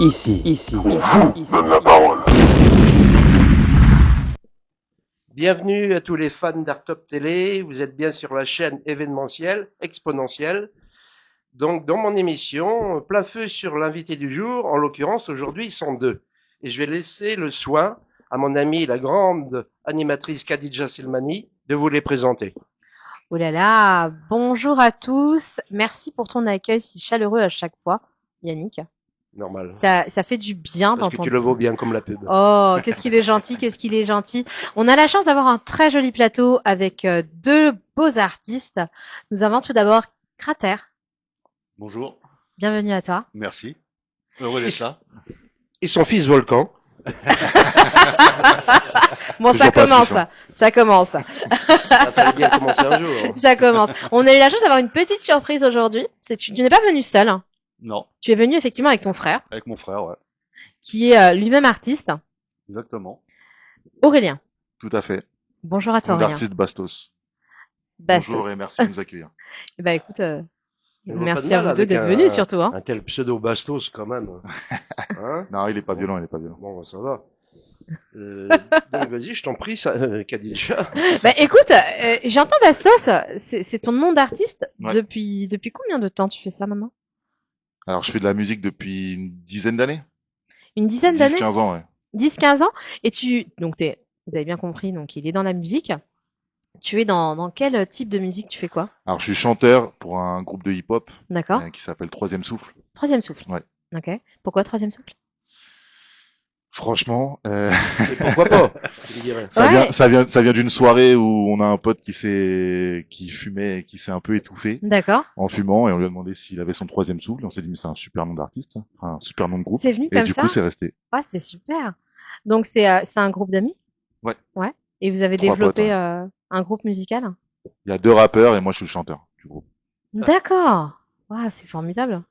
Donne la parole. Bienvenue à tous les fans d'Art Top Télé. Vous êtes bien sur la chaîne événementielle exponentielle. Donc, dans mon émission, plein feu sur l'invité du jour. En l'occurrence, aujourd'hui, ils sont deux. Et je vais laisser le soin à mon amie, la grande animatrice Khadija Selmani, de vous les présenter. Oh là là, bonjour à tous. Merci pour ton accueil si chaleureux à chaque fois, Yannick. Normal. Ça fait du bien Parce que d'entendre tu le ça. vaux bien comme la pub. Oh, qu'est-ce qu'il est gentil, qu'est-ce qu'il est gentil. On a la chance d'avoir un très joli plateau avec deux beaux artistes. Nous avons tout d'abord Crater. Bonjour, Bienvenue à toi. merci. Heureux d'être là. Et son fils Volcan. Bon, Toujours ça pas commence, affichant. ça commence, Ça a très bien commencé un jour. ça commence. On a eu la chance d'avoir une petite surprise aujourd'hui. Tu n'es pas venu seul, hein. Non, Tu es venu effectivement avec ton frère, avec mon frère, ouais. qui est lui-même artiste, Exactement. Aurélien. Tout à fait. Bonjour à toi, Aurélien. L'artiste Bastos. Bastos. Bonjour et merci de nous accueillir. Eh ben, écoute, Je vois pas merci de à mal vous deux avec d'être venus surtout, hein. Un tel pseudo Bastos quand même. Hein? Non, il est pas violent, il est pas violent. Bon, ça va. Donc vas-y, je t'en prie, ça, Khadija. Bah écoute, j'entends Bastos, c'est ton nom d'artiste. Ouais. Depuis combien de temps tu fais ça maintenant? Alors, je fais de la musique depuis une dizaine d'années. Une dizaine d'années? 10-15 ans, ouais. 10-15 ans? Et vous avez bien compris, donc il est dans la musique. Tu es dans quel type de musique? Tu fais quoi? Alors, je suis chanteur pour un groupe de hip-hop D'accord. qui s'appelle Troisième Souffle. Troisième souffle. Ouais. Ok. Pourquoi troisième souffle? Franchement, Et pourquoi pas, tu me dirais. Ouais. ça vient d'une soirée où on a un pote qui fumait et qui s'est un peu étouffé D'accord. en fumant et on lui a demandé s'il avait son troisième souffle. Et on s'est dit, mais c'est un super nom d'artiste, hein. Enfin, un super nom de groupe. C'est venu Et comme du ça? coup, c'est resté. Ouais, c'est super. Donc c'est un groupe d'amis? Ouais. Ouais. Et vous avez 3 développé potes, un groupe musical? Il y a 2 rappeurs et moi, je suis le chanteur du groupe. D'accord. Ouais, c'est formidable.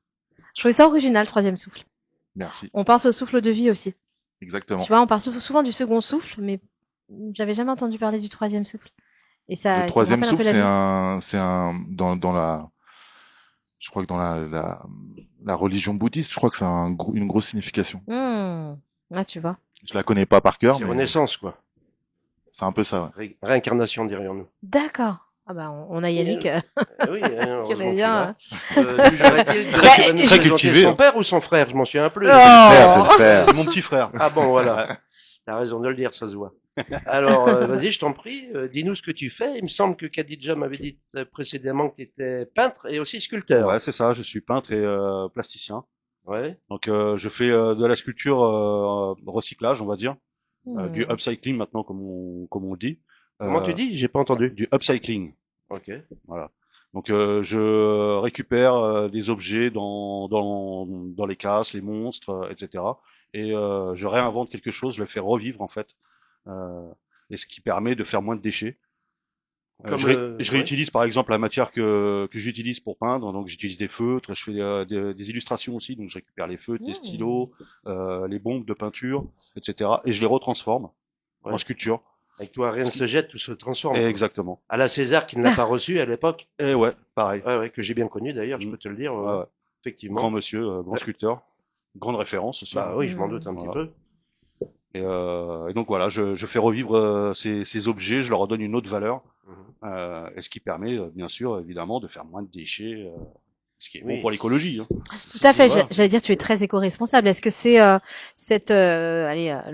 Je trouvais ça original, troisième souffle. Merci. On pense au souffle de vie aussi. Exactement. Tu vois, on parle souvent du second souffle, mais j'avais jamais entendu parler du troisième souffle. Et ça, Le ça me troisième rappelle un peu souffle, la vie. c'est un, dans la, je crois que dans la religion bouddhiste, je crois que c'est une grosse signification. Ah, tu vois. Je la connais pas par cœur, C'est mais Renaissance, quoi. c'est un peu ça, ouais. Réincarnation, dirions-nous. D'accord. Ah bah, on a Yannick. Oui, Qui heureusement avait que bien. tu l'as. Toujours est-il que Bah, tu vas nous très présenter cultivé, son hein. père ou son frère, je m'en souviens plus. Oh. C'est le frère. C'est mon petit frère. Ah bon, voilà. T'as raison de le dire, ça se voit. Alors, vas-y, je t'en prie, dis-nous ce que tu fais. Il me semble que Khadija m'avait dit précédemment que tu étais peintre et aussi sculpteur. Ouais, c'est ça, je suis peintre et plasticien. Ouais. Donc je fais de la sculpture recyclage, on va dire, du upcycling maintenant comme on le dit. Comment tu dis? J'ai pas entendu. Du upcycling. Ok. Voilà. Donc je récupère des objets dans les casses, les monstres, etc. Et je réinvente quelque chose, je le fais revivre en fait, et ce qui permet de faire moins de déchets. Comme Je ouais. réutilise par exemple la matière que j'utilise pour peindre, donc j'utilise des feutres, je fais des illustrations aussi, donc je récupère les feutres, les stylos, les bombes de peinture, etc. Et je les retransforme en sculpture. Avec toi, rien ne se jette, tout se transforme. Exactement. À la César qui ne l'a pas reçu à l'époque. Et ouais, pareil. Ouais, que j'ai bien connu d'ailleurs, je peux te le dire. Ouais, ouais. Effectivement. Grand monsieur, grand sculpteur, grande référence aussi. Bah oui, je m'en doute un petit peu. Et donc voilà, je fais revivre ces objets, je leur redonne une autre valeur, et ce qui permet bien sûr évidemment de faire moins de déchets, ce qui est bon pour l'écologie. Hein. Tout à fait. Voilà. J'allais dire, tu es très éco-responsable. Est-ce que c'est le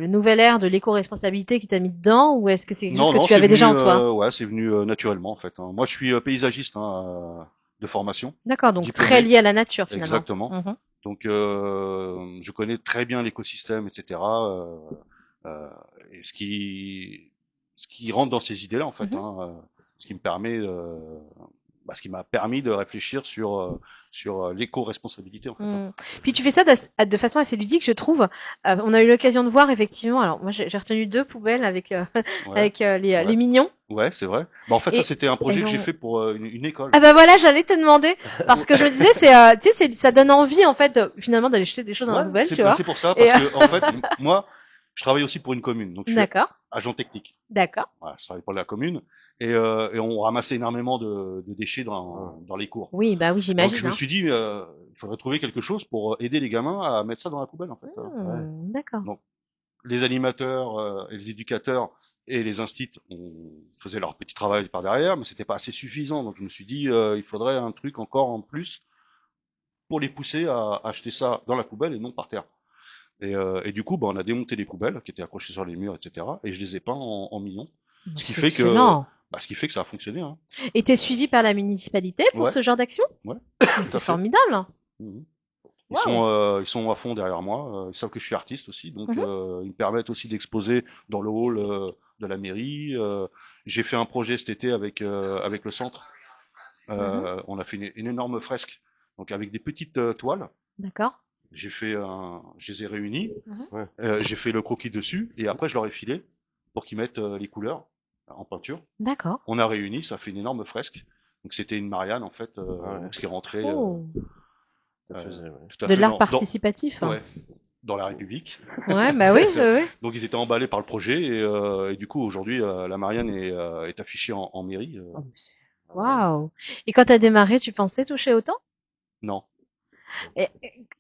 nouvel ère de l'éco-responsabilité qui t'a mis dedans, ou est-ce que c'est quelque chose que tu c'est avais déjà en venu, toi? ouais, c'est venu naturellement en fait. Hein. Moi, je suis paysagiste de formation. D'accord, donc diplômé. très lié à la nature finalement. Exactement. Mhm. Donc je connais très bien l'écosystème, etc. Et ce qui rentre dans ces idées-là en fait, ce qui me permet, ce qui m'a permis de réfléchir sur l'éco-responsabilité en fait. Puis tu fais ça de façon assez ludique, je trouve. On a eu l'occasion de voir effectivement. Alors moi, j'ai retenu 2 poubelles avec les mignons. Ouais, c'est vrai. Bah en fait, ça Et c'était un projet elles que j'ai ont- fait pour une école. Ah bah voilà, j'allais te demander parce que je me disais, tu sais, ça donne envie en fait finalement d'aller jeter des choses dans la Ouais, poubelle, tu vois. c'est pour ça Et, parce que en fait, moi, je travaille aussi pour une commune, donc je suis D'accord, agent technique. d'accord. Voilà, je travaille pour la commune et on ramassait énormément de déchets dans les cours. Oui, bah oui, Donc j'imagine. je me Hein. suis dit, il faudrait trouver quelque chose pour aider les gamins à mettre ça dans la poubelle, en fait. D'accord. Donc, les animateurs, et les éducateurs et les instits, on faisait leur petit travail par derrière, mais c'était pas assez suffisant. Donc, je me suis dit, il faudrait un truc encore en plus pour les pousser à acheter ça dans la poubelle et non par terre. Et du coup, on a démonté les poubelles qui étaient accrochées sur les murs, etc. Et je les ai peints en millions. Ce qui fait que, Excellent. ce qui fait que ça a fonctionné. Hein. Et t'es suivi par la municipalité pour Ouais. ce genre d'action? Ouais. Mais Tout à c'est fait. formidable. Mhm. Wow. Ils sont à fond derrière moi. Ils savent que je suis artiste aussi, donc Mhm. ils me permettent aussi d'exposer dans le hall de la mairie. J'ai fait un projet cet été avec le centre. On a fait une énorme fresque, donc avec des petites toiles. D'accord. Je les ai réunis. Mhm. J'ai fait le croquis dessus et après je leur ai filé pour qu'ils mettent les couleurs en peinture. D'accord. On a réuni, ça fait une énorme fresque. Donc c'était une Marianne en fait, donc ce qui est rentré Oh. Ça faisait, ouais. tout à De fait l'art participatif. ouais, dans la République. Ouais, bah oui, oui, oui. Donc ils étaient emballés par le projet et du coup aujourd'hui la Marianne est affichée en mairie. Oh, mais waouh. Et quand t'as démarré, tu pensais toucher autant? Non,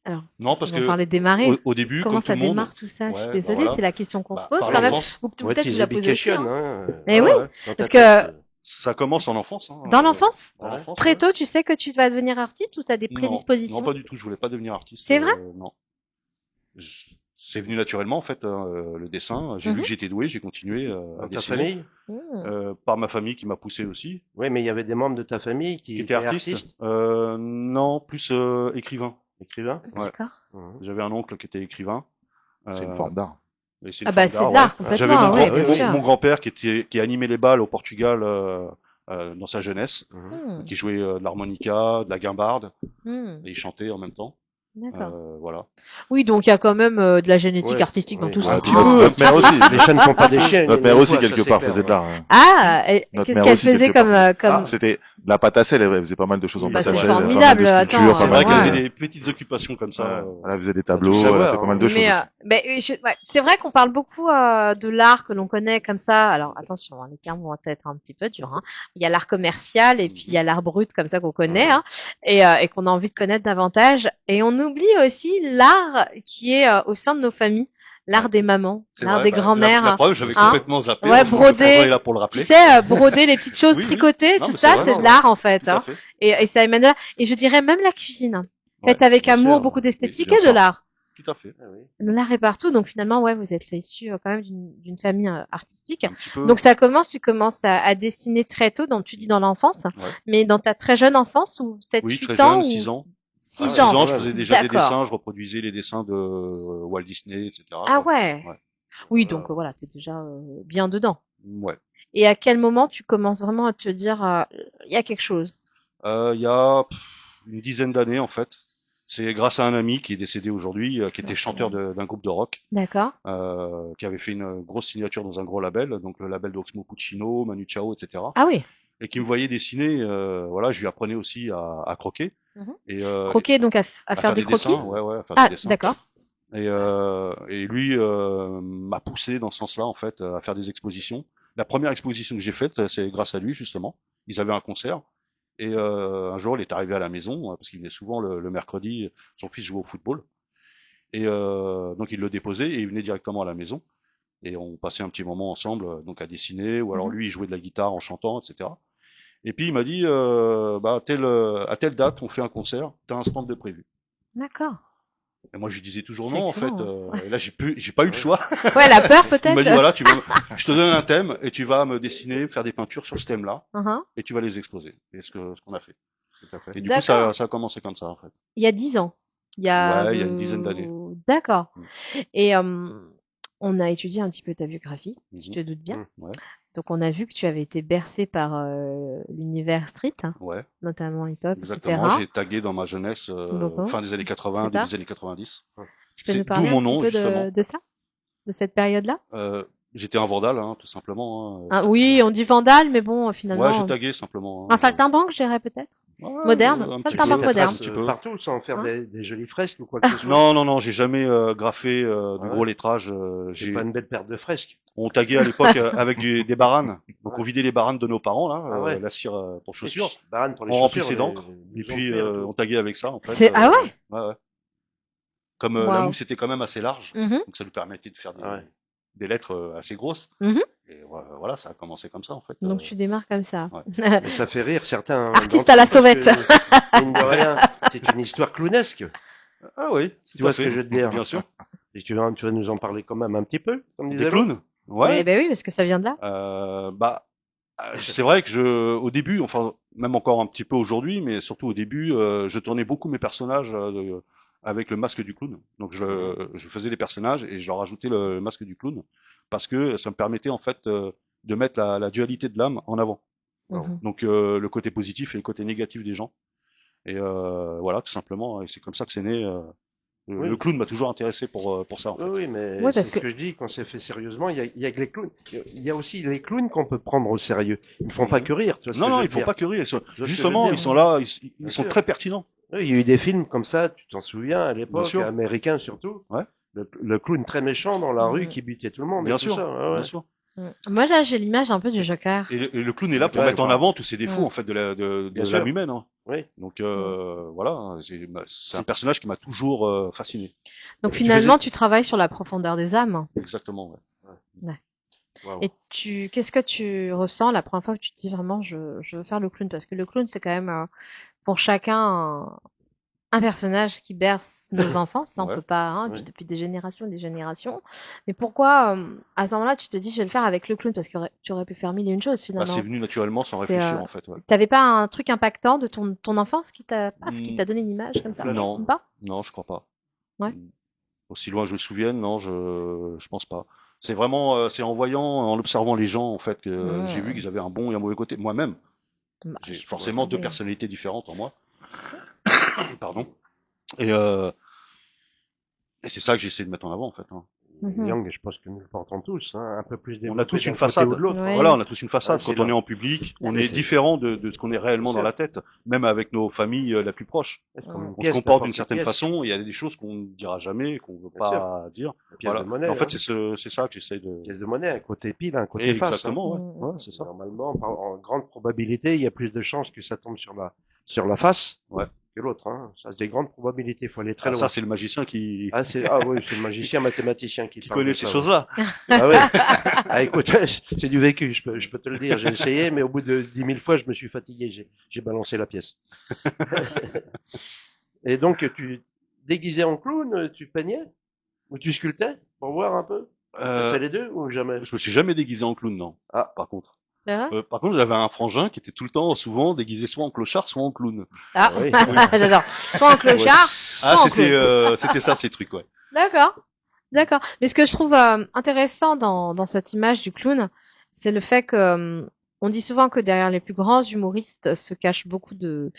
Alors, non parce on va que parler de démarrer. au début, Comment comme tout ça le monde, démarre tout ça? Je suis ouais, désolée, voilà. c'est la question qu'on se pose par quand même. l'enfance, Ou What peut-être is tu la poses aussi. education, Hein. hein. Mais oui, Dans ta parce tête, que ça commence en enfance. Hein, dans l'enfance, dans l'enfance, très ouais. tôt, tu sais que tu vas devenir artiste ou tu as des Non, prédispositions? non, pas du tout. Je voulais pas devenir artiste. C'est vrai? Non. C'est venu naturellement en fait le dessin. J'ai vu Mhm. que j'étais doué, j'ai continué dans à ta dessiner. famille? Par ma famille qui m'a poussé aussi. Oui, mais il y avait des membres de ta famille qui Qui était étaient artiste. artistes, Non, plus écrivain. écrivains. Ouais. D'accord. Mhm. J'avais un oncle qui était écrivain. C'est une forme d'art. Et c'est une Ah bah forme c'est de d'art, l'art ouais. J'avais complètement, mon, oui, bien sûr. mon grand-père qui animait les bals au Portugal dans sa jeunesse, Mhm. qui jouait de l'harmonica, de la guimbarde, Hmm. et il chantait en même temps. D'accord. Voilà. Oui, donc il y a quand même de la génétique Ouais, artistique dans oui. tout Ouais, ça. puis Notre mère aussi. Les chats ne font pas des chiens. Notre il y mère en a aussi, une fois, quelque ça, part, c'est clair, faisait de ouais. l'art. Hein. Ah, et Notre qu'est-ce mère qu'elle aussi, faisait quelque part. comme... C'était de la pâte à sel, elle faisait pas mal de choses en Oui, pâte bah, à c'est sel. pas mal de formidable, sculptures, attends, C'est pas vrai mal qu'elle ouais. faisait de... des petites occupations comme ça. Elle faisait des Faut tableaux, tout elle a savoir, fait pas mal hein. de choses Mais, aussi. ouais, c'est vrai qu'on parle beaucoup de l'art que l'on connaît comme ça. Alors attention, hein, les termes vont être un petit peu durs. Hein. Il y a l'art commercial et puis il y a l'art brut comme ça qu'on connaît Ouais. hein, et qu'on a envie de connaître davantage. Et on oublie aussi l'art qui est au sein de nos familles, l'art des mamans, C'est l'art vrai, des bah, grands-mères. la preuve, j'avais hein. complètement zappé. Ouais, Heureusement broder. que François est là pour le rappeler. Tu sais, broder les petites choses, Oui, oui. tricoter, Non, tout mais ça, c'est c'est vrai, de l'art en fait. Tout à Hein. fait. Et ça émane de là. Et je dirais même la cuisine, faite Ouais, avec bien amour, sûr. beaucoup d'esthétique bien et de sûr. l'art. Tout à fait. Ah oui. L'art est partout, donc finalement, ouais, vous êtes issu quand même d'une famille artistique. Un petit peu. Donc tu commences à dessiner très tôt, donc tu dis dans l'enfance, Ouais. mais dans ta très jeune enfance ou 7, Oui, 8 très ans jeune, ou 6 ans. 6 Ah, 6 ans. ans, je ouais. faisais déjà des D'accord. dessins, je reproduisais les dessins de Walt Disney, etc. Ah quoi. ouais. Ouais. Oui, donc voilà, t'es déjà bien dedans. Ouais. Et à quel moment tu commences vraiment à te dire, il y a quelque chose? Il y a une dizaine d'années, en fait. C'est grâce à un ami qui est décédé aujourd'hui, qui était chanteur d'un groupe de rock, D'accord. qui avait fait une grosse signature dans un gros label, donc le label d'Oxmo Puccino, Manu Chao, etc. Ah oui. Et qui me voyait dessiner, voilà, je lui apprenais aussi à croquer. Mhm. Et, Croquer, donc à faire des croquis. dessins, ouais, à faire Ah, des dessins. d'accord. Et lui m'a poussé dans ce sens-là, en fait, à faire des expositions. La première exposition que j'ai faite, c'est grâce à lui, justement. Ils avaient un concert. Et un jour, il est arrivé à la maison, parce qu'il venait souvent le mercredi, son fils jouait au football. Et donc, il le déposait et il venait directement à la maison. Et on passait un petit moment ensemble, donc à dessiner, ou alors Mhm. lui, il jouait de la guitare en chantant, etc. Et puis, il m'a dit, à telle date, on fait un concert, t'as un stand de prévu. D'accord. Et moi, je lui disais toujours C'est non, en fait. excellent, Et là, j'ai pas eu le choix. Ouais, la peur Il m'a peut-être. dit, voilà, je te donne un thème et tu vas me dessiner, faire des peintures sur ce thème-là Uh-huh. et tu vas les exposer. Et ce qu'on a fait. Tout à fait. Et du coup, ça a commencé comme ça, en fait. Il y a 10 ans. Il y a, Ouais, il y a une dizaine d'années. D'accord. Mm. Et on a étudié un petit peu ta biographie, je Mhm. te doute bien. Mm. Ouais, Donc on a vu que tu avais été bercé par l'univers street, hein, ouais, notamment hip-hop, exactement. etc. J'ai tagué dans ma jeunesse, Beaucoup. fin des années 80, C'est ça. début des années 90. Tu peux C'est nous parler d'où mon un petit nom, peu justement. de ça, de cette période-là? J'étais un vandale, hein, tout simplement. Ah, oui, on dit vandale, mais bon, Ouais, finalement, j'ai tagué simplement. un saltimbanque, je dirais peut-être. Ouais, moderne, un ça, petit c'est un peu, banque moderne. un petit peu. Partout sans faire Hein des jolies fresques ou quoi que ce soit. Non, j'ai jamais graffé de Ah gros ouais. lettrage. C'est pas une belle paire de fresques. On taguait à l'époque avec des baranes. Donc on vidait les baranes de nos parents là, Ah ouais. la cire pour chaussures. Barane pour les On chaussures, remplissait d'encre. les Et puis empires et tout. on taguait avec ça en fait. C'est ah ouais. Ouais. Comme la Waouh. mousse était quand même assez large, Mhm. donc ça nous permettait de faire Ah ouais. des lettres assez grosses. Mhm. Et voilà, ça a commencé comme ça en fait. Donc tu démarres comme ça. Ouais. Mais ça fait rire certains. Artiste d'entre à la eux, parce sauvette. que, mine de rien, c'est une histoire clownesque. Ah oui, Tu vois ce que je veux te dire? Bien sûr. Et tu vas nous en parler quand même un petit peu, comme disait Des l'autre. clowns. Ouais. Eh ben oui, parce que ça vient de là. C'est vrai que au début, enfin même encore un petit peu aujourd'hui, mais surtout au début, je tournais beaucoup mes personnages avec le masque du clown. Donc je faisais des personnages et je leur rajoutais le masque du clown parce que ça me permettait en fait de mettre la dualité de l'âme en avant. Mhm. Donc le côté positif et le côté négatif des gens. Et voilà, tout simplement. Et c'est comme ça que c'est né. Oui. Le clown m'a toujours intéressé pour ça. En fait. Oui, mais Oui, c'est parce ce que- que je dis, quand c'est fait sérieusement, il y a que les clowns. Il y a aussi les clowns qu'on peut prendre au sérieux. Ils ne font pas que rire. Tu vois ce Non, que non, je veux ils font dire. pas que rire. ce que je Justement, veux ils dire. sont là, ils Bien sont sûr. très pertinents. Oui, il y a eu des films comme ça, tu t'en souviens, à Bien l'époque, sûr. américains surtout. Ouais. Le clown très méchant dans la rue Mhm. qui butait tout le monde. Bien et tout sûr, ça. Ouais, ouais. bien sûr. Moi là, j'ai l'image un peu du Joker. Et le clown est là pour Ouais, mettre en voilà. avant tous ces défauts Mm. en fait de Bien l'âme sûr. humaine. Hein. Oui. Donc voilà, c'est un personnage qui m'a toujours fasciné. Donc Tu finalement, tu travailles sur la profondeur des âmes. Exactement. Ouais. Waouh. Et qu'est-ce que tu ressens la première fois où tu te dis vraiment, je veux faire le clown? Parce que le clown, c'est quand même pour chacun un personnage qui berce nos enfants. Ça, on Ouais. peut pas, hein, Ouais. depuis des générations et des générations. Mais pourquoi, à ce moment-là, tu te dis, je vais le faire avec le clown? Parce que tu aurais pu faire mille et une choses Bah, finalement. c'est venu naturellement sans C'est, réfléchir en fait. Ouais. T'avais pas un truc impactant de ton enfance qui t'a Mm. donné une image comme ça? Non. Pas? Non, je crois pas. Ouais. Aussi loin que je me souvienne, non, je pense pas. C'est vraiment, c'est en voyant, en observant les gens en fait que j'ai vu qu'ils avaient un bon et un mauvais côté. Moi-même, Bah, j'ai je forcément comprends deux bien. personnalités différentes en moi. Pardon. Et c'est ça que j'essaie de mettre en avant en fait. Hein. Mhm. Young, je pense que nous le portons tous, hein, un peu plus On développé a tous d'un une côté façade. ou de l'autre. Ouais. Voilà, on a tous une façade. Ouais, c'est Quand on là. est en public, on Mais est c'est- différent de ce qu'on est réellement Bien dans sûr. la tête, même avec nos familles la plus proches. C'est comme une On pièce, se comporte n'importe d'une quelle certaine pièce. façon, et il y a des choses qu'on ne dira jamais, qu'on ne veut Bien pas dire. Une pièce Voilà. de monnaie. Et en fait, hein. c'est ça que j'essaie de. Une pièce de monnaie, un côté pile, un côté face. hein. Exactement, ouais. Mm. Ouais, c'est ça. Normalement, en grande probabilité, il y a plus de chances que ça tombe sur la face Ouais. que l'autre. Hein. Ça, c'est des grandes probabilités. Il faut aller très Ah, loin. ça, c'est le magicien qui Ah oui, c'est le magicien mathématicien qui parle connaît de ces ça, choses-là. ouais. Ah ouais. Ah écoute, c'est du vécu, je peux te le dire. J'ai essayé, mais au bout de 10 000 fois, je me suis fatigué. J'ai balancé la pièce. Et donc, tu déguisé en clown, tu peignais ou tu sculptais pour voir un peu. Tu Euh, fais les deux ou jamais? je me suis jamais déguisé en clown, non. Ah. Par contre. C'est vrai? Par contre, j'avais un frangin qui était tout le temps, souvent, déguisé soit en clochard, soit en clown. Ah, oui. j'adore. Soit en clochard, Ah, soit en clown. c'était ça, ces trucs, ouais. D'accord, d'accord. Mais ce que je trouve intéressant dans cette image du clown, c'est le fait que on dit souvent que derrière les plus grands humoristes se cache beaucoup de,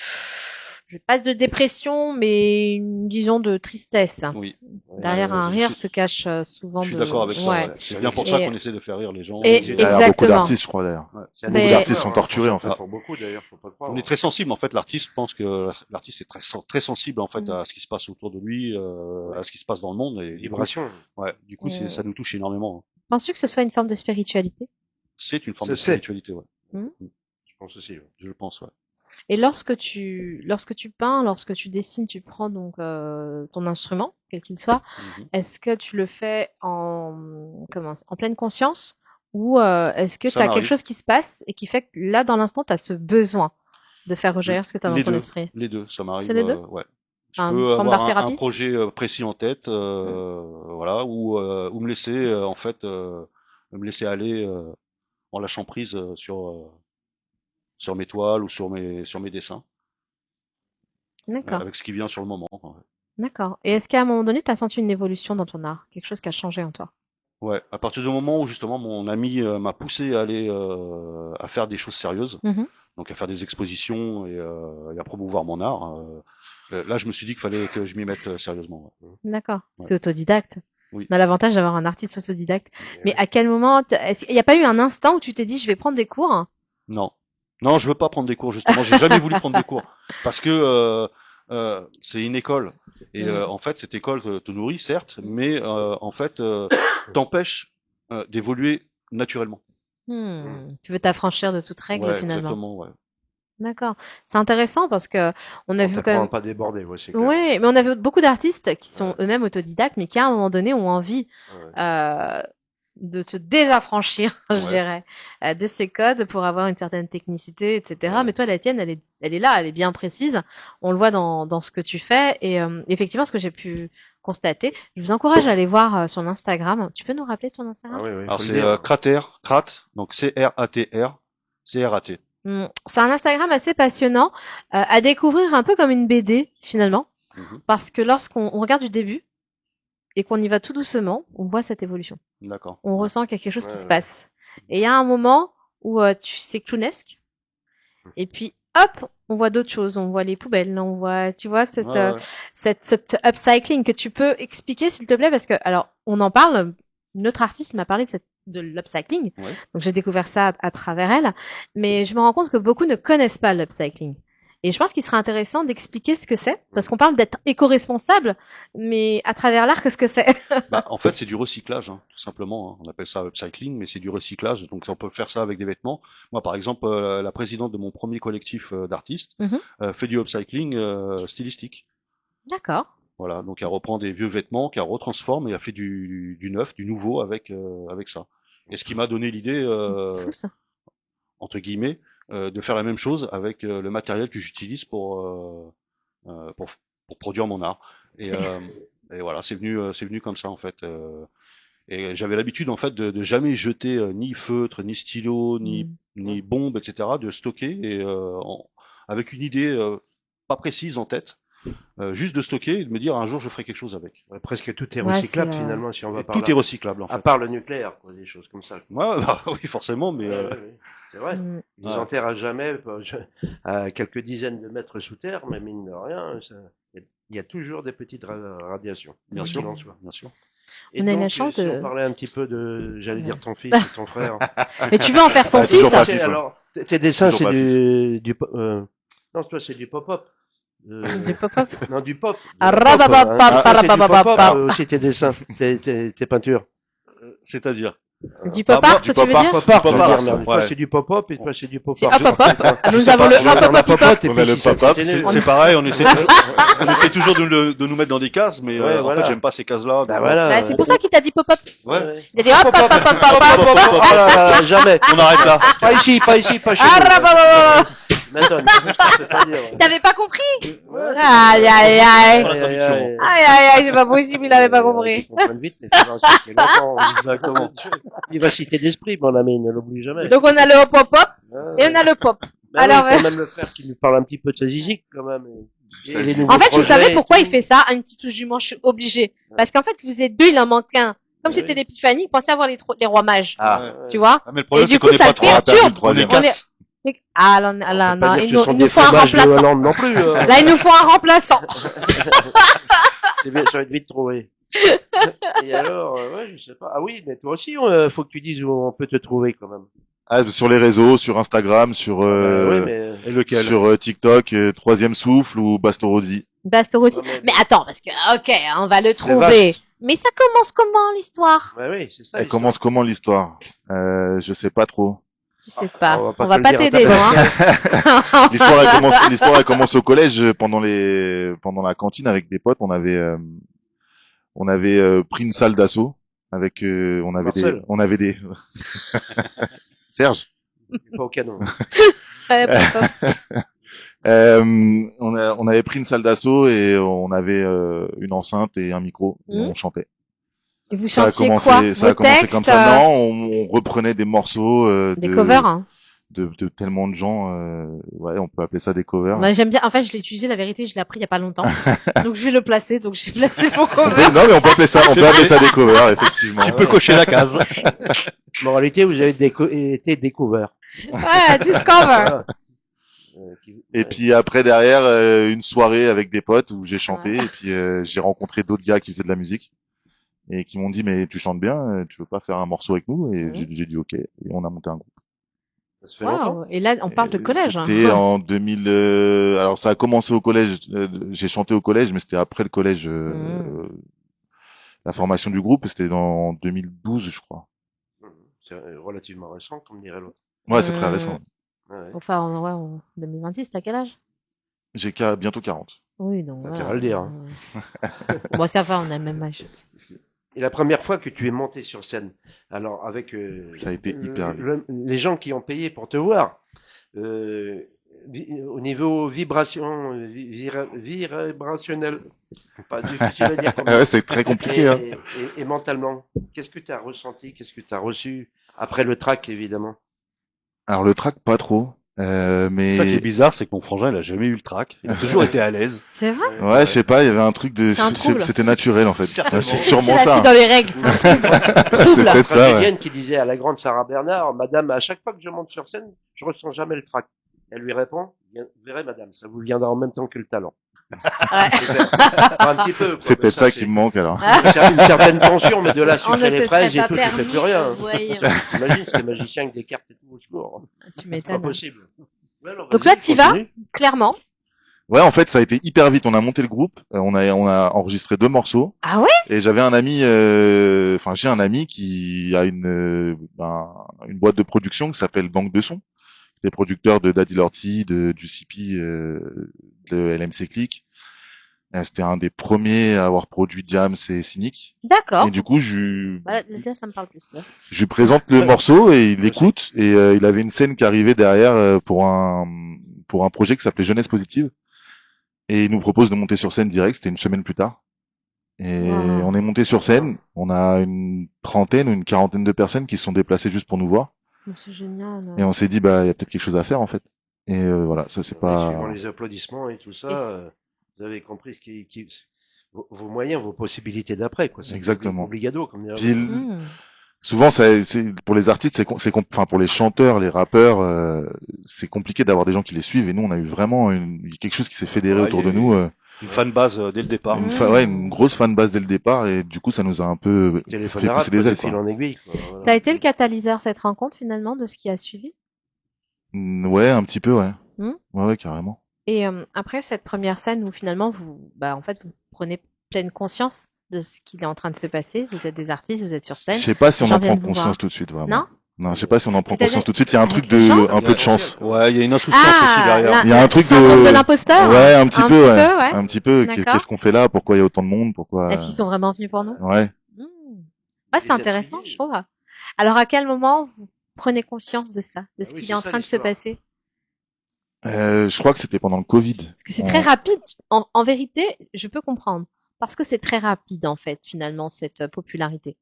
je vais pas de dépression, mais disons de tristesse. Oui. Derrière un je rire suis- se cache souvent Je suis de. d'accord avec ça. Ouais. Ouais. C'est bien pour ça Et- qu'on essaie de faire rire les gens. Et- Derrière Derrière beaucoup Exactement. d'artistes, je crois d'ailleurs. C'est un Mais- éducateur, d'artistes sont hein, torturés, en fait. Pour beaucoup d'ailleurs, faut pas le croire. On est très sensible en fait. L'artiste pense que l'artiste est très sensible en fait Mm. à ce qui se passe autour de lui, à ce qui se passe dans le monde. Et du coup, Vibration. ouais, du coup, Mm. ça nous touche énormément. Penses-tu que ce soit une forme de spiritualité? C'est une forme C'est- de spiritualité, ouais. Je pense aussi. Ouais. Je pense, ouais. Et lorsque tu peins, lorsque tu dessines, tu prends donc ton instrument, quel qu'il soit. Mhm. Est-ce que tu le fais en pleine conscience ou est-ce que tu Ça as quelque m'arrive. chose qui se passe et qui fait que là, dans l'instant, tu as ce besoin de faire rejaillir ce que tu as dans Les ton deux. esprit? Les deux, ça m'arrive. C'est les deux Ouais. Je Une peux forme avoir un d'art-thérapie projet précis en tête, voilà, ou me laisser en fait me laisser aller en lâchant prise sur mes toiles ou sur mes dessins, D'accord, avec ce qui vient sur le moment. Ouais. d'accord. Et est-ce qu'à un moment donné, tu as senti une évolution dans ton art? Quelque chose qui a changé en toi? Ouais, à partir du moment où justement mon ami m'a poussé à aller à faire des choses sérieuses, Mhm. donc à faire des expositions et à promouvoir mon art, là je me suis dit qu'il fallait que je m'y mette sérieusement. Ouais. D'accord. Ouais. C'est autodidacte. Oui. On a l'avantage d'avoir un artiste autodidacte. Et Mais ouais. à quel moment, il n'y a pas eu un instant où tu t'es dit, je vais prendre des cours? Non, non, je veux pas prendre des cours justement. J'ai jamais voulu prendre des cours parce que c'est une école et en fait cette école te nourrit certes, mais en fait t'empêche d'évoluer naturellement. Tu veux t'affranchir de toute règle Ouais, finalement. exactement, ouais. D'accord. C'est intéressant parce que on a On vu quand t'apprend à même. pas déborder, ouais, c'est clair. Oui, mais on a vu beaucoup d'artistes qui sont Ouais. eux-mêmes autodidactes, mais qui à un moment donné ont envie Ouais. de se désaffranchir, je Ouais. dirais, de ces codes pour avoir une certaine technicité, etc. Ouais. Mais toi, la tienne, elle est là, elle est bien précise. On le voit dans ce que tu fais. Et effectivement, ce que j'ai pu constater, je vous encourage à aller voir sur l'Instagram. Tu peux nous rappeler ton Ah Instagram? oui, oui, Alors faut le c'est dire. Crat, donc C-R-A-T-R, C-R-A-T. C'est un Instagram assez passionnant à découvrir un peu comme une BD finalement, Mhm. parce que lorsqu'on regarde du début et qu'on y va tout doucement, on voit cette évolution. D'accord. On Ouais. ressent qu'il y a quelque chose qui Ouais, se ouais. passe. Et il y a un moment où c'est clownesque, et puis hop, on voit d'autres choses. On voit les poubelles, on voit, tu vois, Ouais, ouais. cette upcycling que tu peux expliquer s'il te plaît, parce que alors on en parle. Une autre artiste m'a parlé de l'upcycling, Ouais. donc j'ai découvert ça à travers elle, mais je me rends compte que beaucoup ne connaissent pas l'upcycling. Et je pense qu'il serait intéressant d'expliquer ce que c'est, parce qu'on parle d'être éco-responsable, mais à travers l'art, qu'est-ce que c'est? Bah, en fait, c'est du recyclage, hein, tout simplement. Hein. On appelle ça upcycling, mais c'est du recyclage. Donc, on peut faire ça avec des vêtements. Moi, par exemple, la présidente de mon premier collectif d'artistes fait du upcycling stylistique. D'accord. Voilà. Donc, elle reprend des vieux vêtements, qu'elle retransforme et elle fait du neuf, du nouveau avec avec ça. Et ce qui m'a donné l'idée, Fou ça. entre guillemets, de faire la même chose avec le matériel que j'utilise pour produire mon art. Et, et voilà, c'est venu comme ça en fait. Et j'avais l'habitude en fait de jamais jeter ni feutre, ni stylo, ni bombe, etc. De stocker et avec une idée pas précise en tête, juste de stocker et de me dire un jour je ferai quelque chose avec. Ouais, presque tout est Ouais, recyclable c'est, finalement si on va Et par tout là. est recyclable en À fait. part le nucléaire, quoi, des choses comme ça. Ouais, bah, oui forcément, mais Ouais, ouais, ouais. C'est vrai. Ils Ouais. enterrent à jamais, à quelques dizaines de mètres sous terre, mais mine de rien, il y a toujours des petites radiations. bien quoi sûr, qu'il en soit. bien sûr. Et On a eu la donc, chance si on de. parlait un petit peu de, j'allais Ouais. dire ton fils ou ton frère. Mais tu veux en faire son Ah, fils? toujours pas C'est- fils, hein. alors, tes dessins, Toujours c'est pas fils. non, toi, c'est du pop-up. Du pop-up. Non, du pop. Ah, De la pop, rababap, hein. Toi, c'est du rababap. pop-up aussi, tes dessins, tes peintures. C'est-à-dire. Du pop art, du tu veux pop art, dire? Pop art, Pop je veux art, dire, merde. Toi, ouais. c'est du pop-up et toi, c'est du C'est pop-art. hop hop hop. Ah, nous sais avons pas, le on hop On a hop hop popote et On puis a le si ça pop-up, continue, C'est pareil, on essaie toujours de nous mettre dans des cases, mais Ouais, en voilà. fait j'aime pas ces cases-là. Bah donc, voilà. Bah, c'est pour ça qu'il t'a dit pop-up. Ouais. Il a dit hop hop hop hop hop hop. Oh là là, jamais. On arrête là. Pas ici, pas chez Ah, nous. rababap. M'étonne, je peux pas dire. T'avais pas compris? Ouais, c'est Aïe aïe aïe. Voilà. aïe, aïe, aïe. Aïe aïe aïe, c'est pas possible, il avait pas compris. Je comprends vite, mais ça va expliquer longtemps. Exactement. Vivacité d'esprit, mon ami, ne l'oublie jamais. Donc on a le hop hop hop Ah, et on a le pop. bah alors, oui, quand même le frère qui nous parle un petit peu de sa zizik, quand même. Et les nouveaux En fait, vous projets savez et pourquoi tout. il fait ça? Une petite touche du manche obligé. Parce qu'en fait, vous êtes deux, il en manque un. Comme Ah c'était oui. l'épiphanie, pensez avoir les rois mages. Ah, Ouais. Tu vois? Ah, mais le problème Et du c'est coup, qu'on est ça pas le trois. on a perdu perturbe. le troisième. On est On est- quatre. Ah, là, On là, peut là, pas non, dire que il ce nous, sont il des nous faut un fromages de remplaçant. Hollande non plus. Là, il nous faut un remplaçant. C'est bien, ça va être vite trouvé. Et alors, ouais, je sais pas. Ah oui, mais toi aussi, faut que tu dises où on peut te trouver quand même. Ah, sur les réseaux, sur Instagram, sur Oui, mais Et lequel? sur TikTok, Troisième Souffle ou Bastorodi. Bastoroti. Ouais, Mais attends, parce que, ok, on va le C'est trouver. vaste. Mais ça commence comment, l'histoire? ouais, oui, c'est ça. Elle l'histoire. commence comment l'histoire Je sais pas trop. Je sais pas. on va pas On va te pas le dire à t'aider, ta non, hein. L'histoire elle commence au collège pendant la cantine avec des potes. On avait pris une salle d'assaut avec Marcel. on avait des Serge. Pas au canon. Ouais, pop-up. On avait pris une salle d'assaut et on avait une enceinte et un micro. Et Mhm. on chantait. Et vous Ça a chantiez commencé, quoi? ça a Vos commencé textes, comme ça. Non, on reprenait des morceaux des covers, hein. de tellement de gens. Ouais, on peut appeler ça des covers. Moi, j'aime bien. En fait, je l'ai utilisé, la vérité, je l'ai appris il y a pas longtemps. Donc, je vais le placer. Donc, j'ai placé mon cover. Non, mais on peut appeler ça des covers, effectivement. Tu peux cocher la case. Moralité, vous avez été découvert. Ouais, Discover. Voilà. Et puis après derrière une soirée avec des potes où j'ai chanté et puis j'ai rencontré d'autres gars qui faisaient de la musique et qui m'ont dit mais tu chantes bien, tu veux pas faire un morceau avec nous et j'ai dit ok et on a monté un groupe. Ça se fait longtemps. Waouh. Et là, on parle de collège, hein. C'était en 2000 alors ça a commencé au collège, j'ai chanté au collège mais c'était après le collège la formation du groupe, c'était en 2012 je crois. c'est relativement récent, comme dirait l'autre. Ouais, c'est très récent. Ouais. Enfin, en 2026, t'as quel âge? J'ai bientôt 40. Oui, donc Ça voilà. tient à le dire. Hein. Bon, ça va, on a le même âge. Et la première fois que tu es monté sur scène, alors avec Ça a été hyper vite. les gens qui ont payé pour te voir, au niveau vibration, vibrationnel, pas difficile à dire. Ouais, c'est très compliqué. Hein. Et mentalement, qu'est-ce que tu as ressenti, qu'est-ce que tu as reçu après le track, évidemment? Alors le track, pas trop. Mais Ça qui est bizarre, c'est que mon frangin, il a jamais eu le track. Il a toujours été à l'aise. C'est vrai? ouais, je sais pas, il y avait un truc de, C'est un trouble. c'était naturel en fait. Certainement. C'est sûrement C'est la ça. fille dans les règles. C'est un trouble. C'est peut-être ça. Tragédienne Ouais. qui disait à la grande Sarah Bernard, Madame, à chaque fois que je monte sur scène, je ressens jamais le trac. Elle lui répond, vous verrez Madame, ça vous viendra en même temps que le talent. Ouais. Un petit peu. quoi, C'est peut-être ça c'est qui me manque alors. une certaine tension, mais de là On ne sucrer les se fraises serait et pas tout, tu fais permis, plus rien. voyons. T'imagines, c'est magicien avec des cartes et tout au secours. Tu Pas m'étonnes. possible. Ouais, alors, Donc vas-y, là, t'y vas, continue. clairement. Ouais, en fait, ça a été hyper vite. On a monté le groupe, on a enregistré 2 morceaux. Ah ouais? Et j'avais un ami, enfin j'ai un ami qui a une boîte de production qui s'appelle Banque de Sons, des producteurs de Daddy Lorty, du CP, de LMC Click. C'était un des premiers à avoir produit Diams et Cynic. D'accord. Et du coup, je Voilà, déjà, ça me parle plus, tu vois. lui présente le morceau et il Moi l'écoute. Et il avait une scène qui arrivait derrière pour un projet qui s'appelait Jeunesse Positive. Et il nous propose de monter sur scène direct. C'était une semaine plus tard. Et Wow. on est monté sur scène. On a une trentaine ou une quarantaine de personnes qui se sont déplacées juste pour nous voir. Mais c'est génial. Et on s'est dit, bah, il y a peut-être quelque chose à faire, en fait. Et voilà, ça, c'est Et pas... suivant les applaudissements et tout ça, Et vous avez compris ce vos moyens, vos possibilités d'après, quoi. C'est Exactement. obligado, comme dirait Puis, l'autre. Mmh. souvent, c'est pour les artistes, enfin, pour les chanteurs, les rappeurs, c'est compliqué d'avoir des gens qui les suivent. Et nous, on a eu vraiment quelque chose qui s'est fédéré Ouais, autour il y a de eu nous. Une fanbase dès le départ. Une grosse fanbase dès le départ. Et du coup, ça nous a un peu Téléphone fait arabe, pousser des de ailes, fil quoi. en aiguille, quoi. Voilà. Ça a été le catalyseur, cette rencontre, finalement, de ce qui a suivi? Ouais, un petit peu, ouais. Hmm. Ouais, carrément. Et après cette première scène où finalement en fait, vous prenez pleine conscience de ce qui est en train de se passer. Vous êtes des artistes, vous êtes sur Je scène. sais pas si Les on gens en prend viennent vous voir. conscience tout de suite, vraiment. Non? Non, je sais pas si on en prend C'est-à-dire, conscience tout de suite. Il y a un avec truc les gens, un peu de chance. Ouais, il y a une insouciance aussi derrière. Il y a un truc syndrome de- de l'imposteur. Ouais, un petit peu, ouais. ouais. Un petit peu. D'accord. Qu'est-ce qu'on fait là? Pourquoi il y a autant de monde? Pourquoi? Est-ce qu'ils sont vraiment venus pour nous? Ouais. Hmm. Ouais, c'est intéressant, je trouve. Alors, à quel moment vous prenez conscience de ça, de ce oui, qui c'est est en ça, train de se l'histoire. passer? Je crois que c'était pendant le Covid. Parce que c'est très rapide. En vérité, je peux comprendre. Parce que c'est très rapide, en fait, finalement, cette popularité.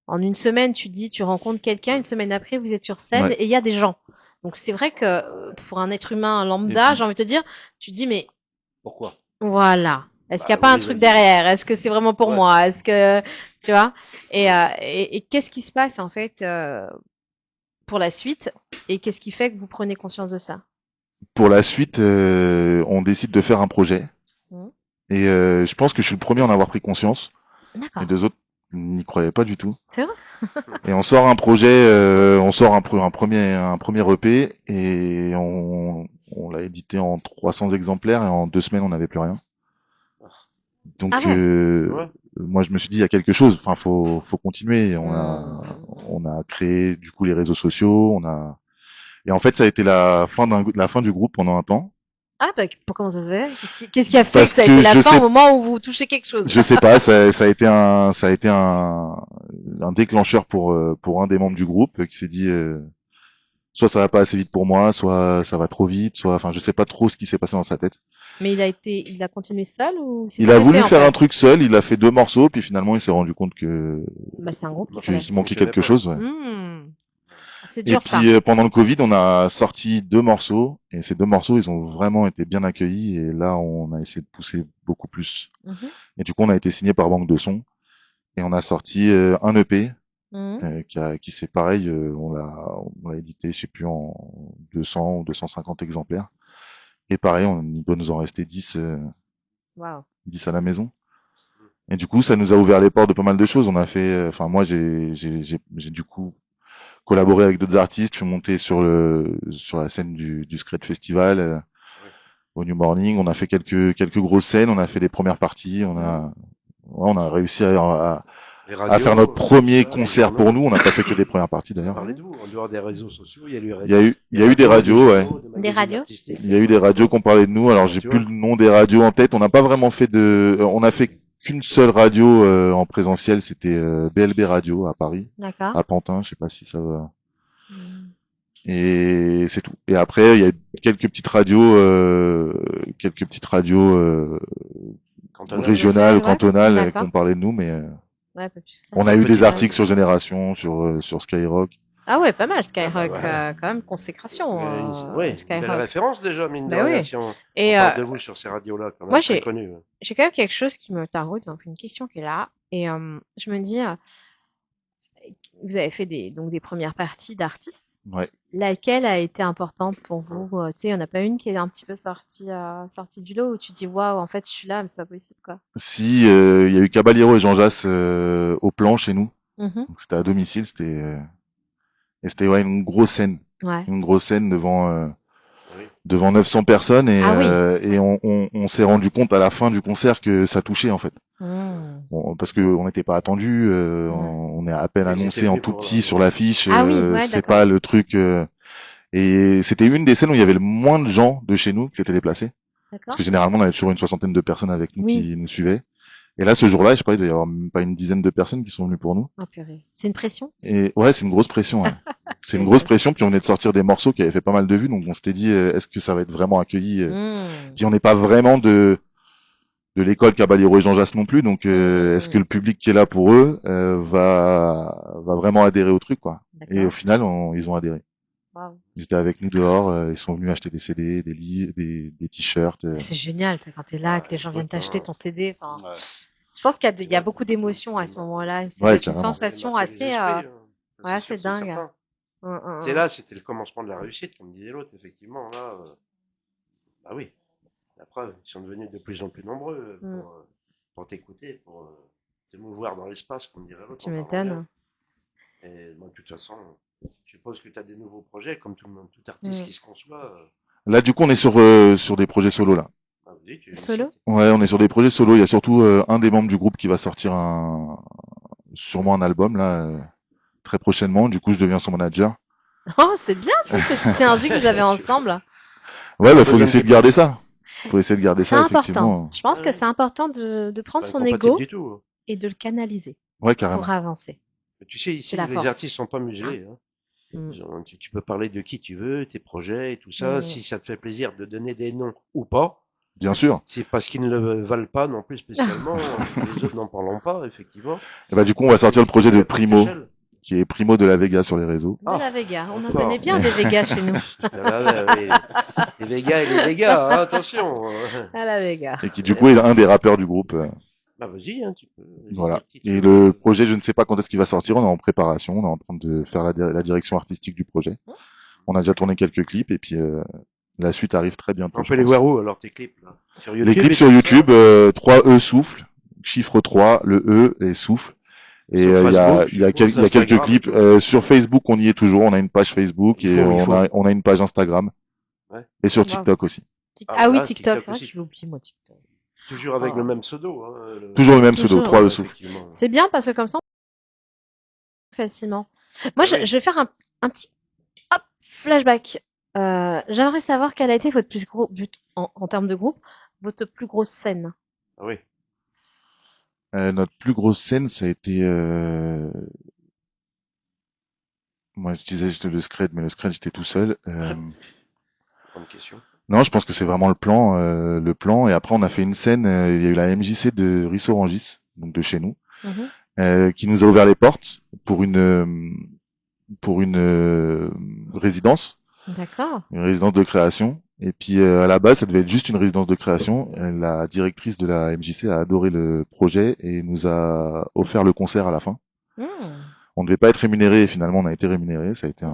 En une semaine, tu rencontres quelqu'un, une semaine après, vous êtes sur scène Ouais. et il y a des gens. Donc, c'est vrai que pour un être humain lambda, Et puis- j'ai envie de te dire, tu te dis, mais Pourquoi? voilà. Est-ce qu'il n'y a Bah, pas oui, un les truc amis. derrière? Est-ce que c'est vraiment pour Ouais. moi? Est-ce que, tu vois? Et qu'est-ce qui se passe, en fait, pour la suite? Et qu'est-ce qui fait que vous prenez conscience de ça? Pour la suite, on décide de faire un projet. Mhm. Et je pense que je suis le premier à en avoir pris conscience. D'accord. Les deux autres n'y croyaient pas du tout. C'est vrai? Et on sort un projet, on sort un premier EP et on l'a édité en 300 exemplaires et en 2 semaines on n'avait plus rien. Donc Ah ouais. Ouais. moi je me suis dit il y a quelque chose, enfin faut continuer. Et Hmm. on a créé du coup les réseaux sociaux, et en fait ça a été la fin du groupe pendant un temps. Ah, bah, comment ça se fait? Qu'est-ce qui a fait Parce que ça a que été la je fin sais- au moment où vous touchez quelque chose? Je sais pas, ça a été un déclencheur pour un des membres du groupe qui s'est dit soit ça va pas assez vite pour moi, soit ça va trop vite, soit enfin je sais pas trop ce qui s'est passé dans sa tête. Mais il a continué seul ou s'est Il a arrêté, voulu en faire fait? un truc seul, il a fait 2 morceaux puis finalement il s'est rendu compte que Bah, c'est un groupe qui Que- fait. qu'il manquait fonctionnait quelque pas. chose, ouais. C'est Et dur, ça. puis pendant le Covid, on a sorti 2 morceaux et ces 2 morceaux, ils ont vraiment été bien accueillis et là on a essayé de pousser beaucoup plus. Mhm. Et du coup, on a été signé par Banque de Sons et on a sorti un EP Mhm. qui c'est pareil, on l'a édité, je sais plus en 200 ou 250 exemplaires. Et pareil, il doit nous en rester 10 Waouh. 10 à la maison. Et du coup, ça nous a ouvert les portes de pas mal de choses. On a fait enfin moi j'ai du coup collaboré avec d'autres artistes, je suis monté sur la scène du Scred Festival au New Morning, on a fait quelques grosses scènes, on a fait des premières parties, on a réussi à faire notre premier concert pour nous. On n'a pas fait que des premières parties d'ailleurs. Parlez de vous, en dehors des réseaux sociaux, il y a eu Il y a eu des radios, ouais. Des radios. Il y a eu des radios qu'on parlait de nous. Alors j'ai plus le nom des radios en tête. On n'a pas vraiment fait on a fait qu'une seule radio en présentiel. C'était BLB Radio à Paris, D'accord. à Pantin. Je sais pas si ça va. Et c'est tout. Et après il y a quelques petites radios régionales ou cantonales qu'on parlait de nous, mais ouais, pas plus que ça. on a eu des articles sur Génération, sur Skyrock. Ah ouais, pas mal Skyrock, quand même consécration. Oui, Skyrock. Belle référence déjà, mine de Bah rien. oui. Si on Et parle de vous sur ces radios-là, quand même, moi, très connu. j'ai quand même quelque chose qui me taraude, donc une question qui est là, et je me dis, vous avez fait donc des premières parties d'artistes. Ouais. Laquelle a été importante pour vous? Tu sais, il n'y en a pas une qui est un petit peu sortie du lot où tu dis waouh, en fait, je suis là, mais c'est pas possible, quoi. Si, il y a eu Caballero et Jean Jass au plan chez nous. Mm-hmm. Donc, c'était à domicile, et c'était ouais, une grosse scène. Ouais. Une grosse scène devant 900 personnes et on s'est rendu compte à la fin du concert que ça touchait en fait. Bon, parce que on n'était pas attendu, on est à peine annoncé en tout petit sur l'affiche, c'est pas le truc et c'était une des scènes où il y avait le moins de gens de chez nous qui s'étaient déplacés. Parce que généralement on avait toujours une soixantaine de personnes avec nous qui nous suivaient. Et là, ce jour-là, je sais pas, il doit y avoir même pas une dizaine de personnes qui sont venues pour nous. Oh purée. C'est une pression? Et ouais, c'est une grosse pression. Ouais. C'est une grosse pression. Puis on venait de sortir des morceaux qui avaient fait pas mal de vues, donc on s'était dit, est-ce que ça va être vraiment accueilli Puis on n'est pas vraiment de l'école Caballero et Jean Jass non plus, donc est-ce que le public qui est là pour eux va vraiment adhérer au truc, quoi. Et au final, ils ont adhéré. Wow. Ils étaient avec nous dehors, ils sont venus acheter des CD, des livres, des t-shirts. C'est génial, quand t'es là, que les gens viennent t'acheter ton CD. Enfin, je pense qu'il y a beaucoup d'émotions à ce moment-là. C'est une sensation assez dingue. C'est là, c'était le commencement de la réussite, comme disait l'autre, effectivement. Là, bah oui, la preuve, ils sont devenus de plus en plus nombreux pour t'écouter, pour te mouvoir dans l'espace, comme dirait l'autre. Tu m'étonnes. Et bon, de toute façon, je suppose que tu as des nouveaux projets, comme tout artiste qui se conçoit. Là, du coup, on est sur des projets solo, là. Ah, oui, solo? Ouais, on est sur des projets solo. Il y a surtout un des membres du groupe qui va sortir sûrement un album, là, très prochainement. Du coup, je deviens son manager. Oh, c'est bien, ça, cette énergie que vous avez ensemble. Ouais, bah, faut essayer de garder ça. Faut essayer de garder ça, effectivement. Je pense que c'est important de prendre son ego et de le canaliser. Ouais, carrément. Pour avancer. Tu sais, ici, les artistes sont pas muselés. Tu peux parler de qui tu veux, tes projets et tout ça. Si ça te fait plaisir de donner des noms ou pas. Bien sûr. C'est parce qu'ils ne le valent pas non plus spécialement. Les autres n'en parlons pas, effectivement. Et bah, du coup, on va sortir le projet de Primo, qui est Primo de la Vega sur les réseaux. De la Vega. On en connaît bien des Vegas chez nous. Les Vegas et les Vegas, hein, attention. À la Vega. Et qui, du coup, est un des rappeurs du groupe. Bah, vas-y, hein, tu peux. Voilà. Et le projet, je ne sais pas quand est-ce qu'il va sortir. On est en préparation. On est en train de faire la direction artistique du projet. On a déjà tourné quelques clips et puis la suite arrive très bientôt. On peut les voir où alors tes clips là? Sur YouTube, les clips sur YouTube, 3E souffle, chiffre 3, le E et souffle. Et il y a quelques clips sur Facebook. On y est toujours. On a une page Facebook et on a une page Instagram. Ouais. Et sur TikTok aussi. Ah oui, TikTok, c'est vrai que je l'oublie moi TikTok. Toujours avec le même pseudo. Toujours le même pseudo, 3E souffle. C'est bien parce que comme ça, facilement. Moi, je vais faire un petit flashback. J'aimerais savoir quel a été votre plus gros but en termes de groupe, votre plus grosse scène. Ah oui. Notre plus grosse scène, ça a été moi je disais j'étais le Scred, mais le Scred j'étais tout seul. Bonne question. Non, je pense que c'est vraiment le plan. Et après on a fait une scène, il y a eu la MJC de Rissorangis, donc de chez nous, qui nous a ouvert les portes pour une résidence. D'accord. Une résidence de création. Et puis à la base, ça devait être juste une résidence de création. La directrice de la MJC a adoré le projet et nous a offert le concert à la fin. On ne devait pas être rémunéré et finalement on a été rémunéré. Ça a été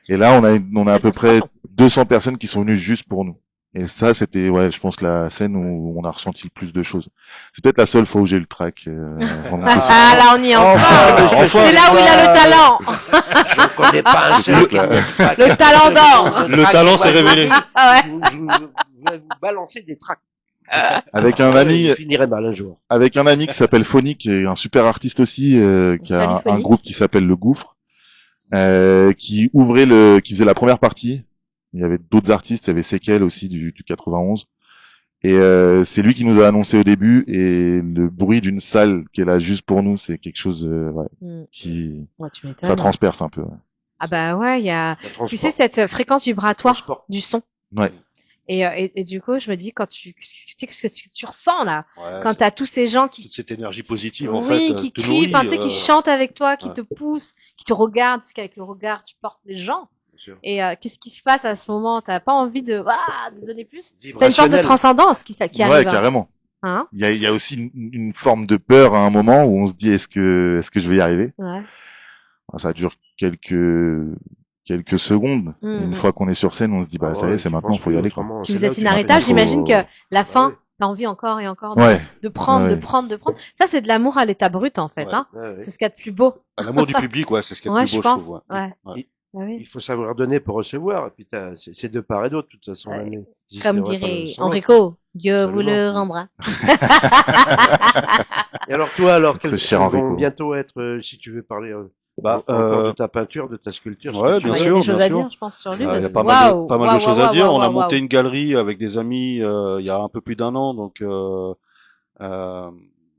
Et là on a à peu près 200 personnes qui sont venues juste pour nous. Et ça c'était je pense que la scène où on a ressenti le plus de choses. C'est peut-être la seule fois où j'ai eu le track. Là on y est enfin. C'est là où il a le talent. Je connais pas un seul le talent d'or. Le talent s'est révélé. Je vais vous balancer des tracks. avec un ami, Il finirait mal un jour. avec un ami qui s'appelle Phonique, qui est un super artiste aussi, qui a Salut, un Phonique. groupe qui s'appelle Le Gouffre, qui faisait la première partie. Il y avait d'autres artistes, il y avait Sequel aussi du 91. Et c'est lui qui nous a annoncé au début, et le bruit d'une salle qui est là juste pour nous, c'est quelque chose qui Ouais, tu ça m'étonnes. transperce un peu. Ah bah ouais, il y a, Ça tu transporte. sais, cette fréquence vibratoire Transport. du son. Ouais. Et du coup, je me dis, quand qu'est-ce que tu ressens là, Ouais, quand c'est- t'as tous ces gens qui, toute cette énergie positive, en oui, fait, qui te crient, nourrit, enfin, tu sais, qui chantent avec toi, qui ouais. te poussent, qui te regardent, parce qu'avec le regard, tu portes les gens. Bien sûr. Et qu'est-ce qui se passe à ce moment? T'as pas envie de donner plus? T'as une forme de Vibrationnel. transcendance qui Ouais, arrive. carrément. Hein? Il y a aussi une forme de peur à un moment où on se dit est-ce que je vais y arriver? Ouais. Ça dure quelques secondes. Et une Mhm. fois qu'on est sur scène, on se dit bah Ah ça y est, ouais, c'est tu maintenant, penses faut y plus aller, quoi. autrement. Puis C'est vous là êtes où tu inarrêtable, fais- faut- j'imagine que la fin, ouais. t'as envie encore et encore Ouais. de prendre, Ouais. de prendre, de prendre. Ça, c'est de l'amour à l'état brut, en fait, Ouais. hein. Ouais, ouais. C'est ce qu'il y a de plus beau. L'amour du public, ouais, c'est ce qui est le Ouais, plus je beau, pense. trouve. Ouais. Ouais. Bah oui. Il faut savoir donner pour recevoir. Et puis c'est de part et d'autre, de toute façon. Ouais. l'année Comme n'existerait pas dirait sans l'autre. Enrico, Dieu vous le Absolument. rendra. Et alors toi, alors Très quels cher vont Enrico. bientôt être, si tu veux parler Bah, encore de ta peinture, de ta sculpture. ouais, si tu bien Bah, veux. il y a sûr, des choses bien à sûr. dire, je pense, sur lui. Il y a parce pas que- mal de, waouh, pas mal waouh, de choses à waouh, dire. waouh, On a waouh, monté waouh. une galerie avec des amis il y a un peu plus d'un an, donc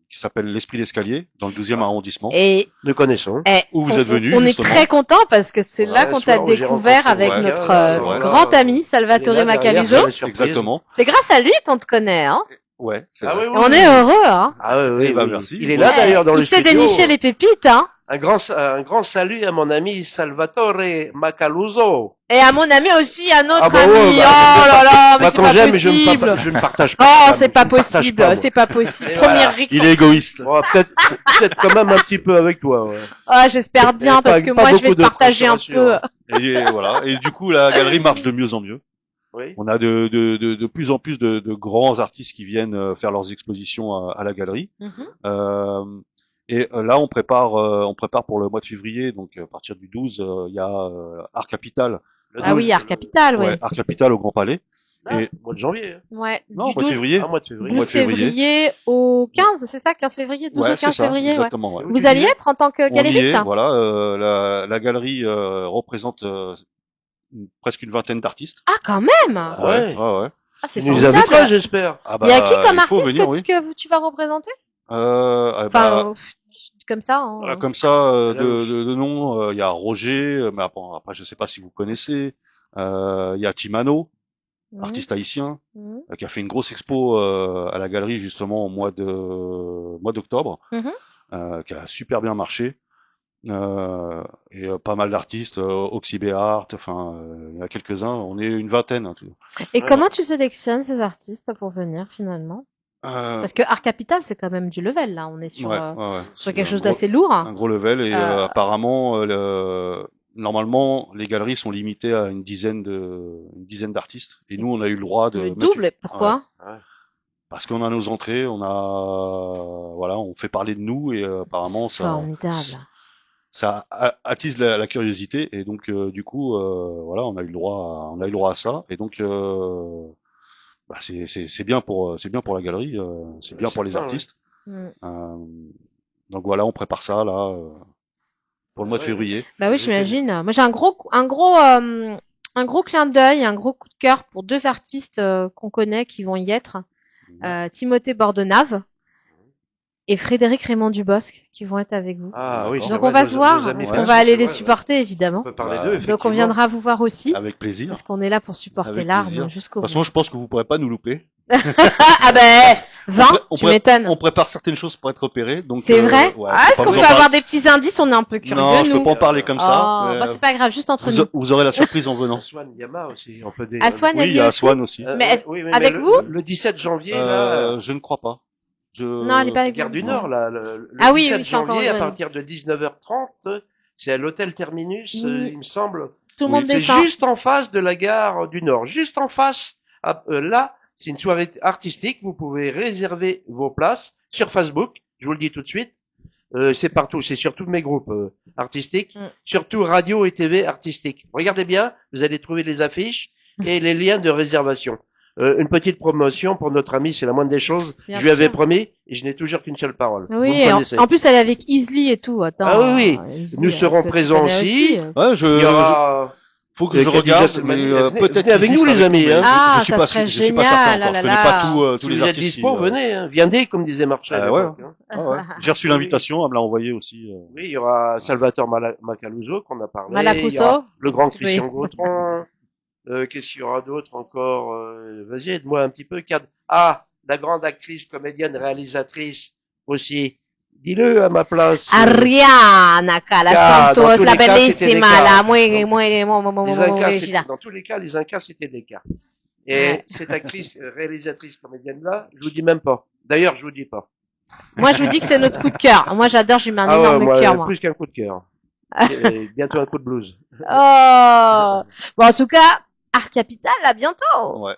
qui s'appelle l'Esprit d'Escalier, dans le 12e arrondissement. Et Nous connaissons. Où vous êtes venus, on est justement. très content parce que c'est là Ouais, qu'on un t'a soir où j'ai découvert rencontré avec Mika, notre c'est vrai. grand ami Elle est Salvatore là, derrière, Macaliso. c'est la surprise. Exactement. C'est grâce à lui qu'on te connaît, hein. Ouais, c'est Ah vrai. oui, Et oui, on oui. est heureux, hein. Ah oui, oui, Eh ben, oui. merci. Il est là Ouais. d'ailleurs dans le Il sait studio. dénicher les pépites, hein. Un grand salut à mon ami Salvatore Macaluso. Et à mon ami aussi, à notre Ah bah ami. ouais, bah, Oh là là, mais Moi, c'est quand pas j'aime, possible. je ne partage pas. Oh, ça, c'est pas je ne partage possible, pas, moi. c'est pas possible. Et Première voilà. rixe. Il est égoïste. Bon, peut-être quand même un petit peu avec toi. Ouais. Ah, j'espère bien pas- parce que pas moi, je vais beaucoup te de partager un frustration, peu. hein. Et voilà. Et du coup, la galerie marche de mieux en mieux. Oui. On a de plus en plus de grands artistes qui viennent faire leurs expositions à la galerie. Mhm. Là, on prépare pour le mois de février, donc à partir du 12, il y a Art Capital. Ah oui, Art Capital, Ouais, ouais. Art Capital au Grand Palais. Ah, Et- mois de janvier. Ouais. Non, Du mois de 12 février. Ah, mois de février. mois de février. février au 15, c'est ça, 15 février, 12 Ouais, au c'est 15 ça, février, ouais. exactement. Ouais. Où Vous tu alliez dis être en tant que On y est, galériste? voilà. La galerie représente presque une vingtaine d'artistes. Ah, quand même! Ouais. ouais, ouais. Ah, c'est Tu nous formidable. inviteras, j'espère. Ah Il y a qui comme il faut artiste venir, oui. que tu vas représenter? Bah, Enfin, comme ça, hein. voilà, comme ça, Là, de nom, il y a Roger, mais après, je sais pas si vous connaissez. Il y a Timano, Mhm. artiste haïtien, Mhm. qui a fait une grosse expo à la galerie justement au mois d'octobre, Mhm. qui a super bien marché. Et pas mal d'artistes, Oxybéart, enfin, il y en a quelques-uns. On est une vingtaine. Hein, tout. Et Ouais. comment tu sélectionnes ces artistes pour venir finalement? Parce que Art Capital, c'est quand même du level là. On est sur, ouais. sur C'est quelque un chose gros- d'assez lourd. Un gros level et apparemment, normalement, les galeries sont limitées à une dizaine d'artistes. Et nous, on a eu le droit de Le mettre double, pourquoi? parce qu'on a nos entrées, on fait parler de nous et apparemment Formidable. ça attise la curiosité et donc du coup, on a eu le droit à ça et donc c'est bien pour la galerie, c'est bien pour les certain, artistes. Mm. Donc voilà, on prépare ça là pour le mois de Ouais. février. Bah oui, j'imagine. Moi, j'ai un gros clin d'œil, un gros coup de cœur pour deux artistes qu'on connaît qui vont y être. Timothée Bordenave et Frédéric Raymond Dubosc qui vont être avec vous. Ah oui, D'accord. c'est Donc vrai, on va nos- se voir, nos amis parce français, qu'on va aller c'est les vrai, supporter On évidemment. peut parler Bah, d'eux, Donc on effectivement. viendra vous voir aussi, Avec plaisir. parce qu'on est là pour supporter Avec l'art plaisir. nous, De jusqu'au toute bout. façon, je pense que vous pourrez pas nous louper. Ah ben 20, on tu pré- m'étonnes. On prépare certaines choses pour être repérés. Donc C'est vrai? ouais, Ah, je est-ce peux qu'on pas peut vous en avoir des petits indices? On est un peu curieux, Non, je nous. peux pas en parler comme ça. Oh, bah, c'est pas grave, juste entre nous. Vous aurez la surprise en venant. Aswan Yama aussi, on peut Aswan, Oui, il y a Aswan aussi. Mais oui, avec le, vous le 17 janvier, là, Je ne crois pas. Non, elle est pas avec Gare vous. du Nord, là, le Ah oui, 17 oui, c'est encore janvier, à jeune. partir de 19h30, c'est à l'hôtel Terminus, Oui. il me semble. Tout le monde C'est descend. juste en face de la gare du Nord, juste en face. Là, c'est une soirée artistique. Vous pouvez réserver vos places sur Facebook. Je vous le dis tout de suite. C'est partout, c'est sur tous mes groupes artistiques, surtout radio et TV artistiques. Regardez bien, vous allez trouver les affiches et les liens de réservation. Une petite promotion pour notre ami, c'est la moindre des choses. Bien Je lui avais sûr. promis et je n'ai toujours qu'une seule parole. Vous Oui, me et connaissez. en plus, elle est avec Easily et tout. Attends, Ah oui, Easily, nous serons que tu présents connais aussi. Ouais, Il y aura... faut que je Khadija regarde, Selmani. mais Venez- peut-être venez avec Easy nous, sera les amis, nous, mais hein. Ah, je suis ça pas serait sûr, je suis pas certain génial, encore. Je là, connais là. pas tous Si les vous êtes artistes. dispo, venez. Hein. Viendez, comme disait Marshall. à Ouais. l'époque, hein. Ah ouais. J'ai reçu Oui, l'invitation, elle me l'a envoyé aussi. Oui, il y aura Salvatore Macaluso qu'on a parlé. Il y Malacuso. aura le grand Oui. Christian Gautron. Qu'est-ce qu'il y aura d'autre encore Vas-y, aide-moi un petit peu. Ah, la grande actrice, comédienne, réalisatrice aussi. Dis-le à ma place. Ariana, la Car, dans Santos, tous la les cas, c'était des bellissima, cas. la Les Incas, muy, dans tous les cas, les Incas, c'était des cas. Et Ouais. cette actrice, réalisatrice, comédienne-là, je vous dis même pas. D'ailleurs, je vous dis pas. Moi, je vous dis que c'est notre coup de cœur. Moi, j'adore, j'ai mis un énorme moi, cœur, moi. plus qu'un coup de cœur. Et bientôt un coup de blues. Oh! Bon, en tout cas, Art Capital, à bientôt. Ouais.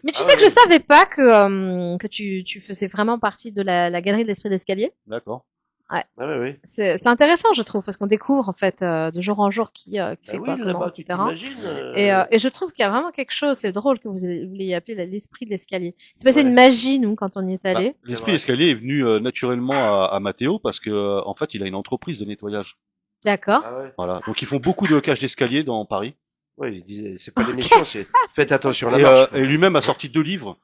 Mais tu Ah sais ouais, que je ouais. savais pas que tu faisais vraiment partie de la galerie de l'esprit d'escalier. D'accord. Ah oui, oui. C'est intéressant, je trouve, parce qu'on découvre, en fait, de jour en jour qui Ah fait oui, quoi, comment, là-bas, tu etc. t'imagines. Et je trouve qu'il y a vraiment quelque chose, c'est drôle que vous l'ayez appelé l'esprit de l'escalier. C'est passé Ouais. une magie, nous, quand on y est Bah, allé. l'esprit vrai. escalier est venu naturellement à Mathéo parce que en fait, il a une entreprise de nettoyage. D'accord. Ah ouais. Voilà. Donc ils font beaucoup de cages d'escalier dans Paris. Oui, il disait, c'est pas l'émission, c'est faites attention à Et, la marche. et lui-même a sorti 2 livres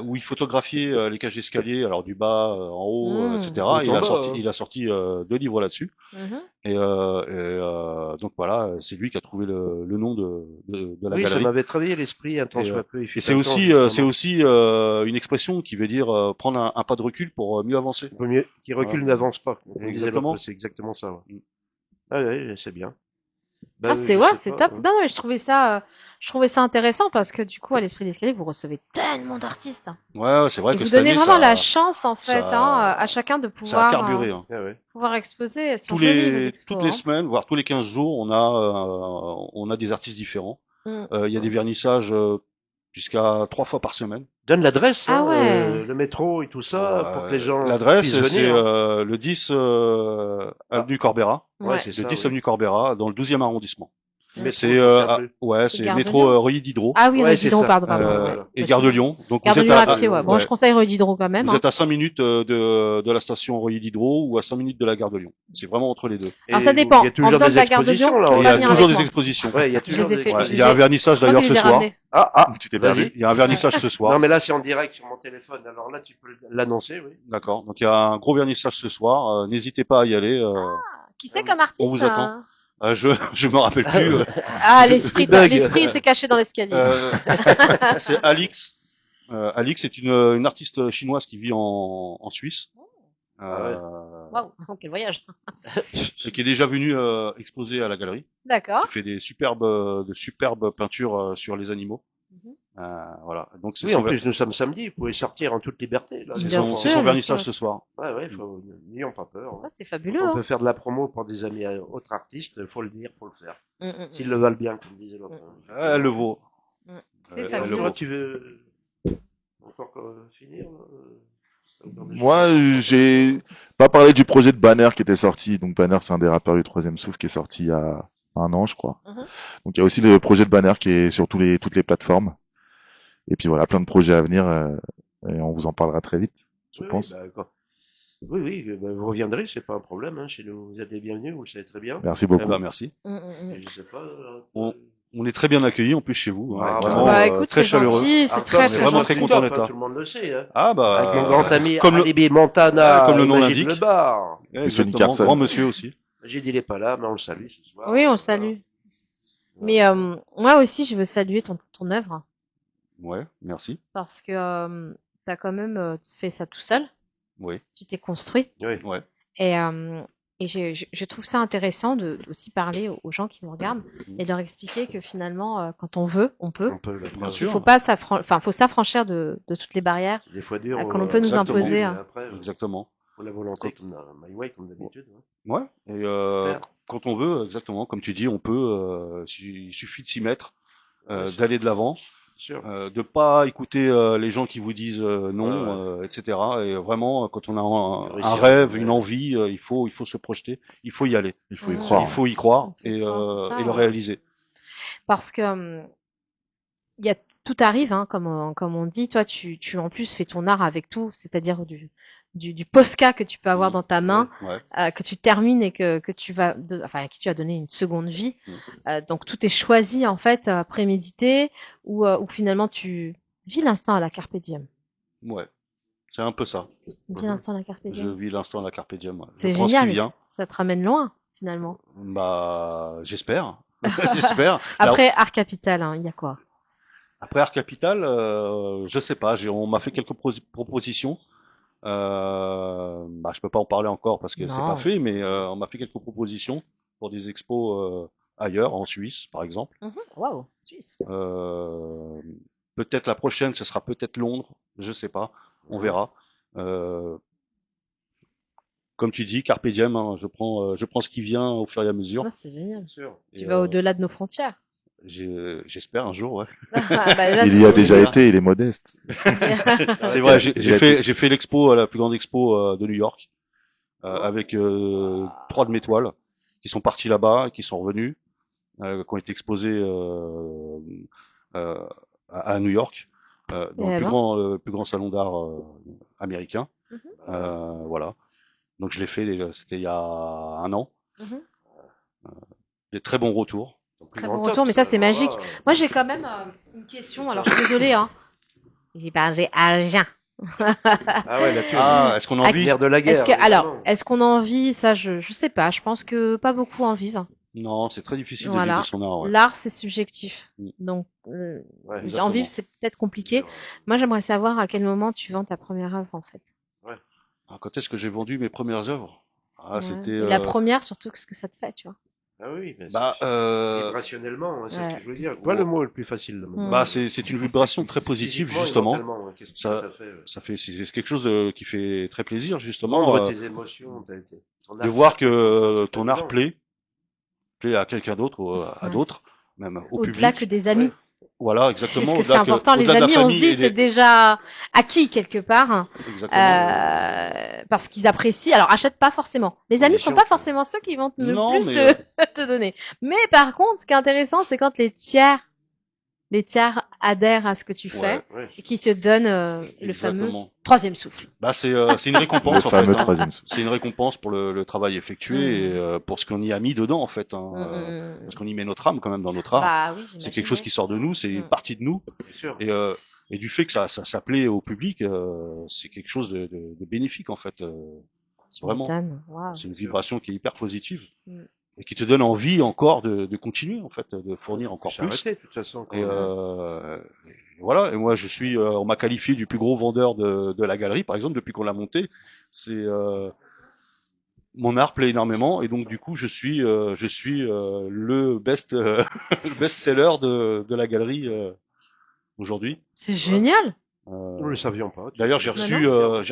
où il photographiait les cages d'escalier, alors du bas, en haut, etc. Tout Il en a bas, sorti, hein. il a sorti 2 livres là-dessus. Mhm. Donc voilà, c'est lui qui a trouvé le nom de la Oui, ça galerie. m'avait travaillé l'esprit un temps Et, soit peu. Et c'est aussi, une expression qui veut dire prendre un pas de recul pour mieux avancer. Un peu mieux. Qui recule Voilà. n'avance pas. On disait Exactement. l'autre, c'est exactement ça. Ouais. Mm. Ah oui, c'est bien. Bah, Ah, c'est je ouais, sais c'est pas, top. ouais. Non, mais je trouvais ça intéressant parce que du coup, à l'esprit d'escalier, vous recevez tellement d'artistes. Ouais, c'est vrai Et que vous cette donnez année, vraiment ça, la chance, en fait, ça- à chacun de ça a pouvoir, carburé. Hein. Ah ouais. pouvoir exposer. Elles sont jolies, vos expos. Toutes les hein. semaines, voire tous les 15 jours, on a des artistes différents. Mm. Il y a des vernissages jusqu'à 3 fois par semaine. Donne l'adresse, Ah hein, ouais. le métro et tout ça, pour que les gens L'adresse, puissent c'est venir. hein. le 10 avenue Corbera. Ouais, c'est Le ça. 10 oui. avenue Corbera, dans le 12e arrondissement. Métro, C'est je me souviens plus. c'est Gare de métro Lyon. Reuilly Diderot Ah oui, Ouais, Rue c'est Diderot, ça. pardon. Ouais. et Gare de Lyon. Donc Gare vous de êtes Lyon à, à pied, ouais. Bon, je conseille Rue Diderot quand même. vous hein. êtes à 5 minutes de la station Reuilly Diderot ou à 5 minutes de la Gare de Lyon. C'est vraiment entre les deux. Alors, Et ça dépend. Il y a toujours En dedans des de la Gare de Lyon, expositions, là. je peux Il y pas a venir toujours avec des moi. expositions. Ouais, il y a Je toujours les ai des fait- Ouais, je il y a un vernissage Je crois d'ailleurs que je ce les ai soir. ramenés. Tu t'es Vas-y. perdu. Il y a un vernissage ce soir. Non, mais là, c'est en direct sur mon téléphone. Alors là, tu peux l'annoncer, oui. D'accord. Donc il y a un gros vernissage ce soir. N'hésitez pas à y aller. Qui c'est comme artiste On vous attend. Je me rappelle plus. Ah, l'esprit, Il bug. l'esprit s'est caché dans l'escalier. C'est Alix. Alix est une artiste chinoise qui vit en Suisse. Waouh, quel voyage. Et qui est déjà venue exposer à la galerie. D'accord. Qui fait de superbes peintures sur les animaux. Mhm. Voilà. Donc c'est Oui, son, en plus, nous sommes samedi. Vous pouvez sortir en toute liberté. Là. c'est Bien son, sûr, c'est son bien vernissage sûr. ce soir. Ouais, ouais, n'ayons pas peur. hein. Ah, c'est fabuleux. On Hein. peut faire de la promo pour des amis autres artistes. Faut le dire, faut le faire. Mm. S'ils le valent bien, comme disait l'autre. Elle le vaut. C'est le fabuleux. Toi, tu veux encore finir Moi, j'ai pas parlé du projet de Banner qui était sorti. Donc Banner, c'est un des rappeurs du Troisième Souffle qui est sorti il y a 1 an, je crois. Mhm. Donc il y a aussi le projet de Banner qui est sur toutes les plateformes. Et puis voilà, plein de projets à venir. Et on vous en parlera très vite, je pense. Oui, vous reviendrez, c'est pas un problème. Hein, chez nous, vous êtes les bienvenus, vous le savez très bien. Merci Eh beaucoup. ben, merci. Et je sais pas. On est très bien accueillis en plus chez vous. Ah, Vraiment, Bah écoute, très c'est chaleureux. gentil, c'est Arthur, très on est très vraiment gentil. très content d'être top, là. hein, tout le monde le sait. Hein. Ah bah Avec mon grand ami comme le- Alibi Montana, comme le nom Magid l'indique. Le Bar. Monsieur Exactement, Nickerson. grand monsieur aussi. Magid, il est pas là, mais on le salue ce soir. Oui, on le salue. Mais moi aussi, je veux saluer ton œuvre Ouais, merci. parce que tu as quand même fait ça tout seul. Oui, Tu t'es construit. Oui. ouais. Et je trouve ça intéressant de aussi parler aux gens qui nous regardent et de leur expliquer que finalement, quand on veut, on peut. On peut, Bien Il sûr. faut pas faut s'affranchir de toutes les barrières des fois dur. qu'on peut nous exactement. imposer. Mais hein. après, Exactement. faut la volonté, comme My Way, comme d'habitude. Hein. Ouais. Et Faire. quand on veut, exactement, comme tu dis, on peut. Il suffit de s'y mettre, Ouais, d'aller de l'avant, sûr. de pas écouter les gens qui vous disent non, etc. Et vraiment, quand on a un Réussir. rêve, une envie, il faut se projeter, il faut y aller, Il faut y Mhm. croire. il faut y croire Il faut y croire, c'est ça, et le ouais. réaliser. Parce que il y a tout arrive, hein, comme on dit. Toi, tu en plus fais ton art avec tout, c'est-à-dire du Posca que tu peux avoir dans ta main, Ouais. que tu termines et que tu vas, enfin, à qui tu as donné une seconde vie. Donc tout est choisi en fait, prémédité, ou finalement tu vis l'instant à la carpe diem. Ouais. C'est un peu ça. Vis l'instant à la carpe Je diem. vis l'instant à la carpe diem. Ouais. Je C'est prends ce qui génial, et vient. ça te ramène loin finalement. Bah, j'espère. J'espère. Après Art Capital, hein, il y a quoi? Après Art Capital, je sais pas. On m'a fait quelques propositions. Bah, je peux pas en parler encore parce que c'est pas Non. fait, mais on m'a fait quelques propositions pour des expos ailleurs, en Suisse, par exemple. Waouh, Suisse. Peut-être la prochaine, ce sera peut-être Londres. Je sais pas. On verra. Comme tu dis, carpe diem. Hein, je prends ce qui vient au fur et à mesure. Ah, c'est génial. Bien sûr. Tu vas au-delà de nos frontières. J'espère un jour, ouais. Ah, bah, là, Il y a c'est- déjà été, il est modeste. C'est vrai, j'ai Il a j'ai fait l'expo, la plus grande expo de New York, avec 3 de mes toiles qui sont partis là-bas, qui sont revenus, qui ont été exposés euh, à New York, dans Et le plus grand salon d'art américain. Voilà. Donc je l'ai fait, c'était il y a un an. Mhm. Des très bons retours. Très bon retour, mais ça, c'est magique. Moi, j'ai quand même une question. Alors, je suis désolée, hein. J'ai parlé argent. Ah ouais, la thune. Ah, est-ce qu'on en vit? Nerf de la guerre. Alors, évidemment. est-ce qu'on en vit? Ça, je sais pas. Je pense que pas beaucoup en vivent. Non, c'est très difficile de Voilà. vivre de son art. Ouais. L'art, c'est subjectif. Mm. Donc, Ouais, en exactement. vivre, c'est peut-être compliqué. Moi, j'aimerais savoir à quel moment tu vends ta première œuvre, en fait. Ah, quand est-ce que j'ai vendu mes premières œuvres? Ah, Ouais. c'était. Et la première, surtout, ce que ça te fait, tu vois. Ah oui, mais Bah, vibrationnellement, hein, c'est ce Ouais. que je veux dire. Quoi le mot le plus facile de Mm. bah, c'est une vibration très positive Physiquement et justement. mentalement, ouais, qu'est-ce que Ça- ça t'a fait Ça fait, c'est quelque chose qui fait très plaisir justement Vendre tes émotions, ton de art voir créatif, que ça, ton c'est art fabuleux. plaît à quelqu'un d'autre, ou à Ouais. d'autres, même au Au-delà public. que des amis. Voilà, Parce exactement. que c'est Au-delà important, les au-delà de la amis, on se famille dit, et c'est déjà acquis quelque part. Exactement. Parce qu'ils apprécient. Alors, achète pas forcément. Les amis sont Condition, pas quoi. forcément ceux qui vont le Non, plus mais, te donner. Mais par contre, ce qui est intéressant, c'est quand les tiers adhèrent à ce que tu fais Ouais. et qui te donnent le fameux exactement. troisième souffle. Bah, c'est une récompense Le en fameux fait. Hein. troisième souffle. C'est une récompense pour le travail effectué et pour ce qu'on y a mis dedans en fait. Hein. Parce qu'on y met notre âme quand même dans notre art. Bah oui, C'est quelque chose qui sort de nous, c'est une partie de nous. Bien sûr. Et du fait que ça plaît au public, c'est quelque chose de bénéfique en fait. Vraiment. Wow. C'est une vibration qui est hyper positive Mm. et qui te donne envie encore de continuer en fait, de fournir encore C'est plus. arrêté, de toute façon. Et, voilà. Et moi, je suis, on m'a qualifié du plus gros vendeur de la galerie, par exemple, depuis qu'on l'a monté. C'est mon art plaît énormément et donc du coup, je suis le best-seller de la galerie aujourd'hui. C'est génial. Nous le savions pas. D'ailleurs, j'ai Non,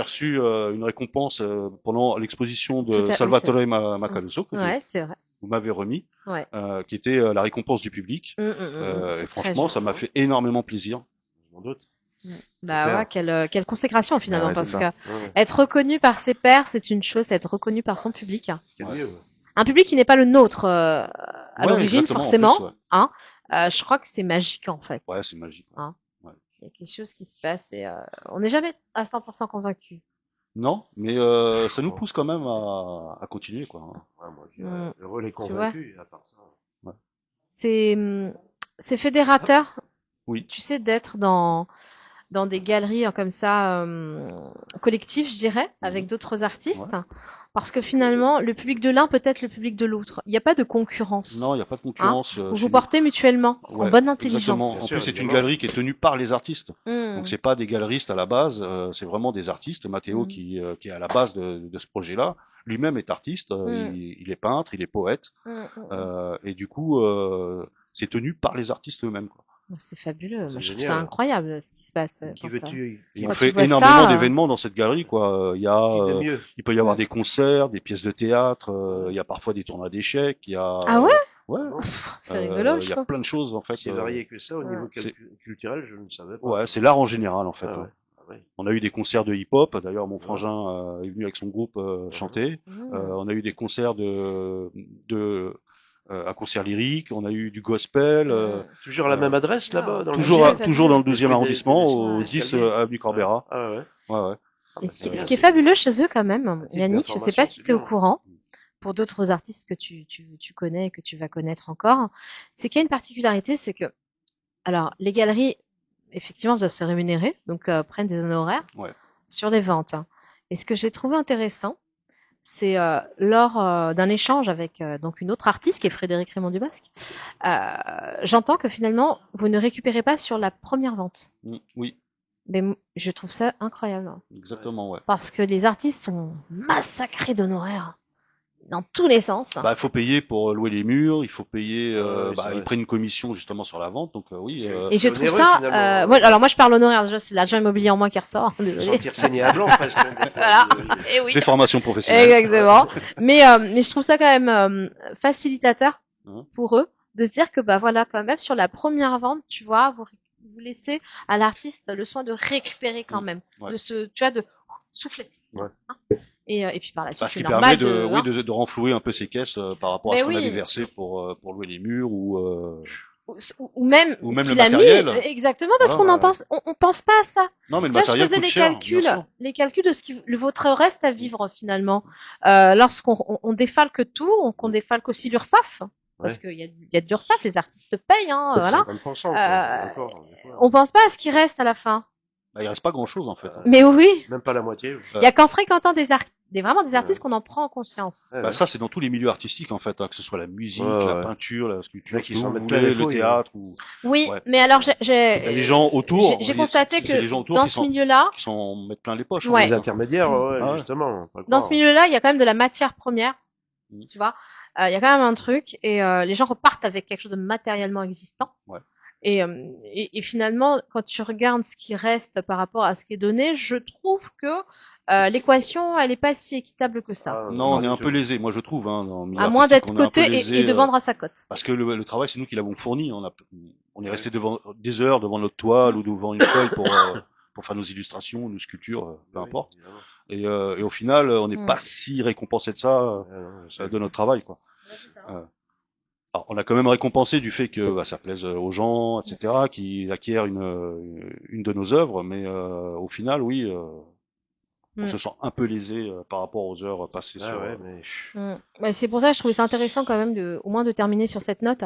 reçu une récompense pendant l'exposition Tout de à- oui, Salvatore c'est- Macaluso que Ouais, c'est vrai. vous m'avez remis, Ouais. qui était la récompense du public. C'est Et très franchement, ça juste. m'a fait énormément plaisir. Sans doute. Bah Super. ouais, quelle consécration finalement, Ah ouais, parce c'est que ça. Ouais. être reconnu par ses pairs, c'est une chose, être reconnu par son public. Ce qui est mieux. Ouais. Un public qui n'est pas le nôtre à Ouais, l'origine, exactement, en forcément. plus, ouais. Hein, je crois que c'est magique en fait. Ouais, c'est magique. Hein. Ouais. Il y a quelque chose qui se passe et on n'est jamais à 100% convaincu. Non, mais ça nous pousse quand même à continuer, quoi. Ouais, moi, je dirais, heureux les convaincus, à part ça. C'est fédérateur, Oui. tu sais, d'être dans des galeries comme ça, collectives, je dirais, avec d'autres artistes. Ouais. Parce que finalement, le public de l'un peut être le public de l'autre. Il n'y a pas de concurrence. Non, il n'y a pas de concurrence. Vous chez vous nous. portez mutuellement, en Ouais, bonne exactement. intelligence. En Bien plus, sûr, c'est une évidemment. galerie qui est tenue par les artistes. Mmh. Donc c'est pas des galeristes à la base, c'est vraiment des artistes. Mathéo Mm. qui est à la base de ce projet-là, lui-même est artiste, il est peintre, il est poète, et du coup c'est tenu par les artistes eux-mêmes. Quoi. C'est fabuleux. Moi, je trouve génial. ça incroyable ce qui se passe. Qui quand veux-tu Et Quand on tu fait vois énormément ça, d'événements dans cette galerie. Quoi. Il y a, qui de mieux il peut y avoir Mm. des concerts, des pièces de théâtre, il y a parfois des tournois d'échecs, il y a Ah ouais ouais, C'est rigolo, il je y a trouve. plein de choses en fait. Si varié que ça au niveau c'est- culturel, je ne savais pas. Ouais, c'est l'art en général en fait. Ah hein. ouais. Ah ouais. On a eu des concerts de hip-hop. D'ailleurs, mon frangin est venu avec son groupe chanter. Mmh. On a eu des concerts de un concert lyrique, on a eu du gospel. Toujours à la même adresse là-bas, dans le Toujours dans le 12e Des- arrondissement, des- au des 10 escaliers. avenue Corbera. Ah ouais. Ouais. Et ce qui est fabuleux chez eux quand même, titre Yannick, je sais pas si d'information, tu es au c'est bien. courant, pour d'autres artistes que tu connais, que tu vas connaître encore, c'est qu'il y a une particularité, c'est que, alors, les galeries, effectivement, doivent se rémunérer, donc prennent des honoraires Ouais. sur les ventes. Et ce que j'ai trouvé intéressant, c'est lors d'un échange avec donc une autre artiste qui est Frédéric Raymond Dubosc, j'entends que finalement, vous ne récupérez pas sur la première vente. Oui, Mais je trouve ça incroyable. exactement, ouais. Parce que les artistes sont massacrés d'honoraires dans tous les sens. Bah, il faut payer pour louer les murs, il faut payer, Ouais, c'est vrai. ils prennent une commission justement sur la vente, donc oui. Et je c'est trouve onéreux, ça, finalement. alors moi je parle honoraire, déjà c'est l'agent immobilier en moi qui ressort, désolé. Sentir saigner à blanc presque. Des fois. Voilà. Et oui. Des formations professionnelles. Exactement. Mais je trouve ça quand même facilitateur pour eux de se dire que bah voilà, quand même sur la première vente, tu vois, vous laissez à l'artiste le soin de récupérer quand même, Ouais. tu vois, de souffler. Ouais. Hein. Et puis par la suite, Parce c'est qu'il normal permet de renflouer un peu ses caisses par rapport à Mais ce qu'on oui. avait versé pour louer les murs ou même Ou ce même le qu'il a mis, matériel. exactement, parce Voilà, qu'on en pense, on pense pas à ça. Non, mais le Tu vois, je matériel faisais coûte les cher, calculs, bien sûr. de ce qui votre reste à vivre finalement. Lorsqu'on défalque tout, qu'on défalque aussi l'URSSAF, parce qu'il y a de l'URSSAF, les artistes payent, hein, voilà. 50%, quoi, encore, des fois. On pense pas à ce qui reste à la fin. Bah, il reste pas grand chose en fait. Mais oui, Même pas la moitié. il y a qu'en fréquentant vraiment des artistes qu'on en prend en conscience. Ouais, Bah, ça, c'est dans tous les milieux artistiques en fait, hein, que ce soit la musique, Ouais, la ouais. peinture, la sculpture, Mec, ce que ils s'en vous mettent plein voulez, les le fouilles, théâtre ou Oui, Ouais. mais alors il y a les gens autour. j'ai constaté c'est les que gens autour dans qui ce sont milieu-là, qui s'en mettent plein les poches. Ouais. Les intermédiaires, ouais, Ah ouais. justement. faut le dans ce croire. milieu-là, il y a quand même de la matière première, Mhm. tu vois. Il y a quand même un truc et les gens repartent avec quelque chose de matériellement existant. Ouais. Et finalement, quand tu regardes ce qui reste par rapport à ce qui est donné, je trouve que l'équation, elle est pas si équitable que ça. Ah, Non, on pas est un du peu tout. lésé. Moi, je trouve, hein, dans le milieu À moins artistique, d'être on est un peu coté lésé, et de vendre à sa cote. parce que le travail, c'est nous qui l'avons fourni. On est resté devant des heures devant notre toile ou devant une feuille pour faire nos illustrations, nos sculptures, peu Oui, importe. évidemment. Et au final, on n'est Mm. pas si récompensé de ça, Ouais, non, c'est- de notre travail, quoi. Alors, on a quand même récompensé du fait que ça plaise aux gens, etc., qui acquièrent une de nos œuvres, mais au final, oui, on se sent un peu lésé par rapport aux heures passées Ah sur. ouais, mais... Ouais, c'est pour ça que je trouvais ça intéressant quand même au moins de terminer sur cette note,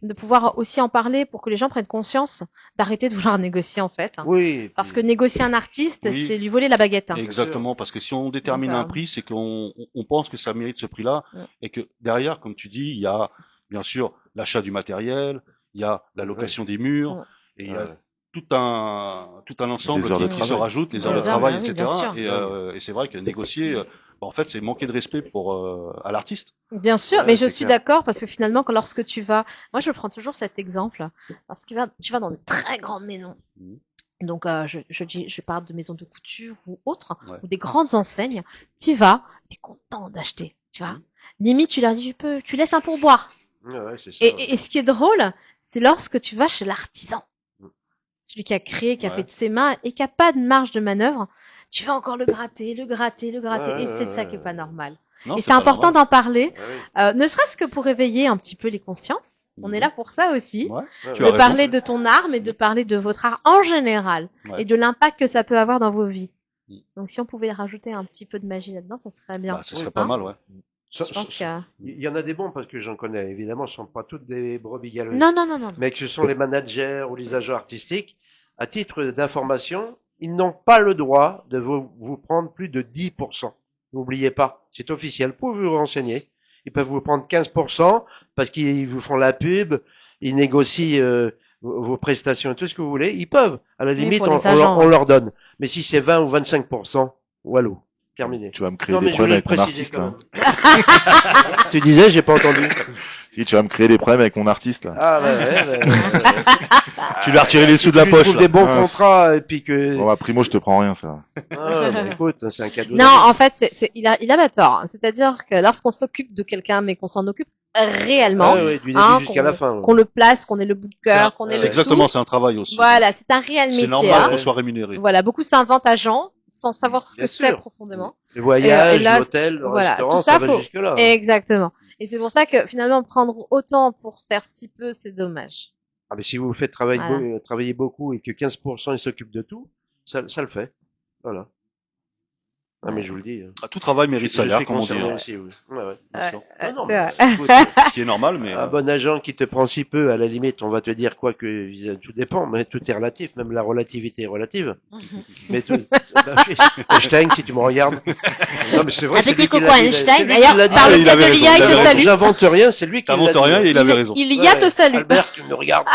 de pouvoir aussi en parler pour que les gens prennent conscience d'arrêter de vouloir négocier en fait. Oui. et Parce que puis- négocier un artiste, Oui. c'est lui voler la baguette. Exactement, parce que si on détermine Donc, un prix, c'est on pense que ça mérite ce prix-là, et que derrière, comme tu dis, il y a bien sûr l'achat du matériel, il y a la location des murs, Ouais. et il y a Ouais. tout un ensemble Des heures de qui se travail. rajoute, les Les heures de heures, travail, bah oui, etc. bien sûr. Et c'est vrai que négocier, en fait, c'est manquer de respect à l'artiste. Bien sûr, Ouais, mais je c'est suis clair. d'accord parce que finalement, lorsque tu vas, moi je prends toujours cet exemple, lorsque tu vas dans de très grandes maisons. Mhm. Donc je parle de maisons de couture ou autres, Ouais. ou des grandes enseignes. Tu vas, t'es content d'acheter, tu vois. Mhm. Limite, tu leur dis, tu laisses un pourboire. Ouais, c'est ça. Et ce qui est drôle, c'est lorsque tu vas chez l'artisan, celui qui a créé, qui a Ouais. fait de ses mains et qui a pas de marge de manœuvre, tu vas encore le gratter, Ouais, et c'est ça ouais, qui est pas ouais. normal. Non, Et c'est pas important normal. d'en parler, Ah oui. ne serait-ce que pour éveiller un petit peu les consciences. On Mhm. est là pour ça aussi. Ouais, Ouais, tu ouais. as De raison. parler de ton art, mais de parler de votre art en général. Ouais. Et de l'impact que ça peut avoir dans vos vies. Mhm. Donc si on pouvait rajouter un petit peu de magie là-dedans, ça serait bien. Bah, ce serait Oui. pas Hein mal, ouais. Ça- Je pense ça- que... Il y en a des bons parce que j'en connais. Évidemment, ce sont pas toutes des brebis galeuses. Non, non, non, non. Mais que ce sont les managers ou les agents artistiques, à titre d'information, ils n'ont pas le droit de vous prendre plus de 10%. N'oubliez pas, c'est officiel. Vous pouvez vous renseigner. Ils peuvent vous prendre 15% parce qu'ils vous font la pub, ils négocient vos prestations et tout ce que vous voulez. Ils peuvent. À la Oui, limite, pour les on agents, on leur donne. Mais si c'est 20 ou 25%, walou. Terminé. Tu vas me créer Non, des mais je problèmes voulais le avec mon préciser artiste, quand là. même. Tu disais, j'ai pas entendu. Si, tu vas me créer des problèmes avec mon artiste, là. Ah, ouais. Tu lui as retiré les sous de la tu poche, trouves là. des bons Mince. contrats et puis que... Bon, bah, primo, je te prends rien, ça. Ah, bah, écoute, c'est un cadeau. Non, en fait, il a pas tort. C'est-à-dire que lorsqu'on s'occupe de quelqu'un, mais qu'on s'en occupe réellement, Ah, ouais, du début hein, jusqu'à la fin. ouais. qu'on le place, qu'on ait le bout de cœur, qu'on ait C'est le exactement, tout. c'est un travail aussi. Voilà, c'est un réel C'est métier. normal hein. qu'on soit rémunéré. Voilà, beaucoup s'inventent agents, sans savoir ce Bien que c'est sûr. profondément. Le voyage, Et là, l'hôtel, le voilà, restaurant, tout ça, ça va faut- jusque-là. Exactement. Et c'est pour ça que finalement, prendre autant pour faire si peu, c'est dommage. Ah, mais si vous faites travailler, Voilà. travailler beaucoup et que 15% ils s'occupent de tout, ça le fait. Voilà. Ah, mais Ouais. je vous le dis. Ah, tout travail mérite Je salaire, suis comme on dit. concerné Hein. aussi, oui. Ouais, ouais. Bien sûr. Non, non, c'est mais vrai. Ce qui est normal, mais un bon agent qui te prend si peu, à la limite, on va te dire quoi que tout dépend, mais tout est relatif, même la relativité est relative. Mais tout, bah, oui, Einstein, si tu me regardes. Non, mais c'est vrai. Un c'est petit lui qui coucou l'a à dit, Einstein. c'est lui qui D'ailleurs, l'a dit. par Ah, le il cas avait de raison, l'IA, il il te avait raison. salue. J'invente rien, c'est lui qui l'a t'inventes dit. rien et il avait raison. L'IA te salue. Albert, tu me regardes.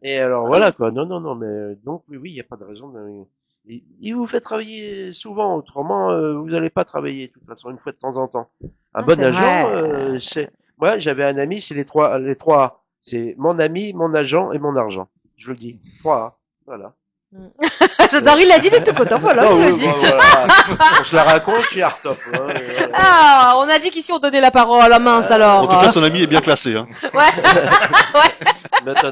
Et alors voilà quoi. Non, non, non, mais donc oui, il n'y a pas de raison. Il vous fait travailler souvent, autrement vous n'allez pas travailler de toute façon une fois de temps en temps. Un Ah, bon c'est agent, vrai. c'est moi j'avais un ami, c'est les trois A. C'est mon ami, mon agent et mon argent. Je le dis, 3 A. Voilà. J'adore, il l'a dit, il était content, voilà, Non, je le oui, dis. voilà. On se la raconte chez Artop. Hein, et voilà. Ah, on a dit qu'ici on donnait la parole à la mince, En alors. tout cas, son ami est bien classé. Hein. Maintenant,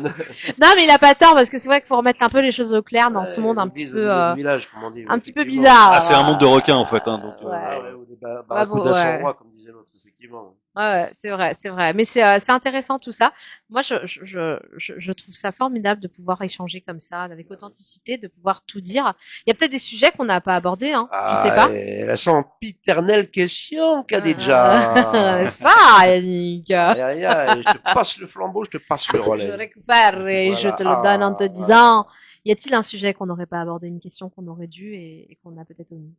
Non, mais il a pas tort, parce que c'est vrai qu'il faut remettre un peu les choses au clair dans ce monde un le petit village- peu, le village, comme on dit, un oui, petit peu effectivement. bizarre. Ah, c'est un monde de requins en fait. Hein, donc, Ouais. Ah ouais, ou des Ouais, bon, barracudas sans ouais. roi, comme disait l'autre, effectivement. Ouais, c'est vrai, c'est vrai. Mais c'est intéressant tout ça. Moi, je trouve ça formidable de pouvoir échanger comme ça, avec authenticité, de pouvoir tout dire. Il y a peut-être des sujets qu'on n'a pas abordés, hein. Je sais pas. La sempiternelle question, Khadija. N'est-ce pas, Yannick? Aïe, aïe, aïe, je te passe le flambeau, je te passe le Je relais. récupère et Voilà. je te le donne en te disant, y a-t-il un sujet qu'on n'aurait pas abordé, une question qu'on aurait dû et qu'on a peut-être omis?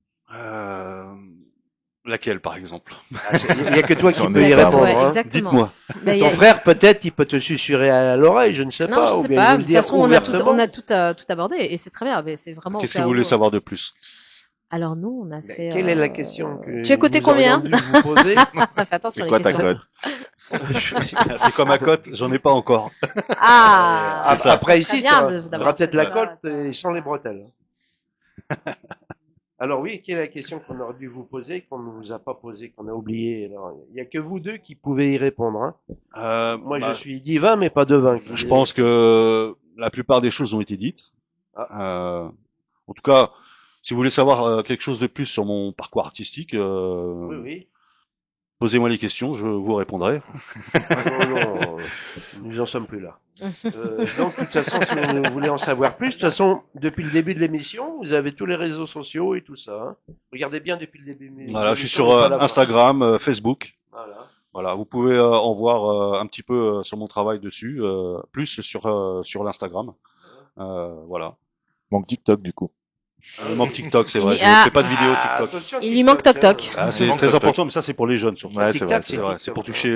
Laquelle, par exemple? Il n'y a que toi Si qui on peux est y pas répondre. Ouais, Hein. exactement. Dites-moi. Mais Ton frère, peut-être, il peut te susurrer à l'oreille, je ne sais non, pas, je ou sais bien pas. il De veut le toute dire façon, on a tout, ouvertement. tout abordé et c'est très bien. Mais c'est vraiment au Qu'est-ce que cas vous voulez où. savoir de plus? Alors nous, on a Mais fait. quelle est la question que Tu as coté nous combien aurions dû vous poser? Fais attention C'est les quoi ta questions. cote? C'est comme à cote, j'en ai pas encore. Ah, C'est ça. Après Très ici, bien tu d'avoir auras peut-être fait la ça. cote et sans les bretelles. Alors oui, quelle est la question qu'on aurait dû vous poser, qu'on ne vous a pas posée, qu'on a oublié. Alors, il n'y a que vous deux qui pouvez y répondre. Hein. Moi, Bah, je suis divin, mais pas devin. je pense que la plupart des choses ont été dites. En tout cas, si vous voulez savoir quelque chose de plus sur mon parcours artistique, Oui, oui. posez-moi les questions, je vous répondrai. Ah, non, non, nous en sommes plus là. Donc, de toute façon, si vous voulez en savoir plus, de toute façon, depuis le début de l'émission, vous avez tous les réseaux sociaux et tout ça. Hein. Regardez bien depuis le début. de Voilà, je suis l'émission, sur on va la voir. Instagram, Facebook. Voilà. Voilà, vous pouvez en voir un petit peu sur mon travail dessus, plus sur l'Instagram. Voilà. Manque TikTok, du coup. Il manque TikTok, c'est vrai. Je Ah. fais pas de vidéo TikTok. Attention, Il lui manque Toc Toc. Ah, c'est manque très TikTok. important, mais ça c'est pour les jeunes surtout. Ouais, c'est TikTok, vrai. C'est vrai, c'est pour toucher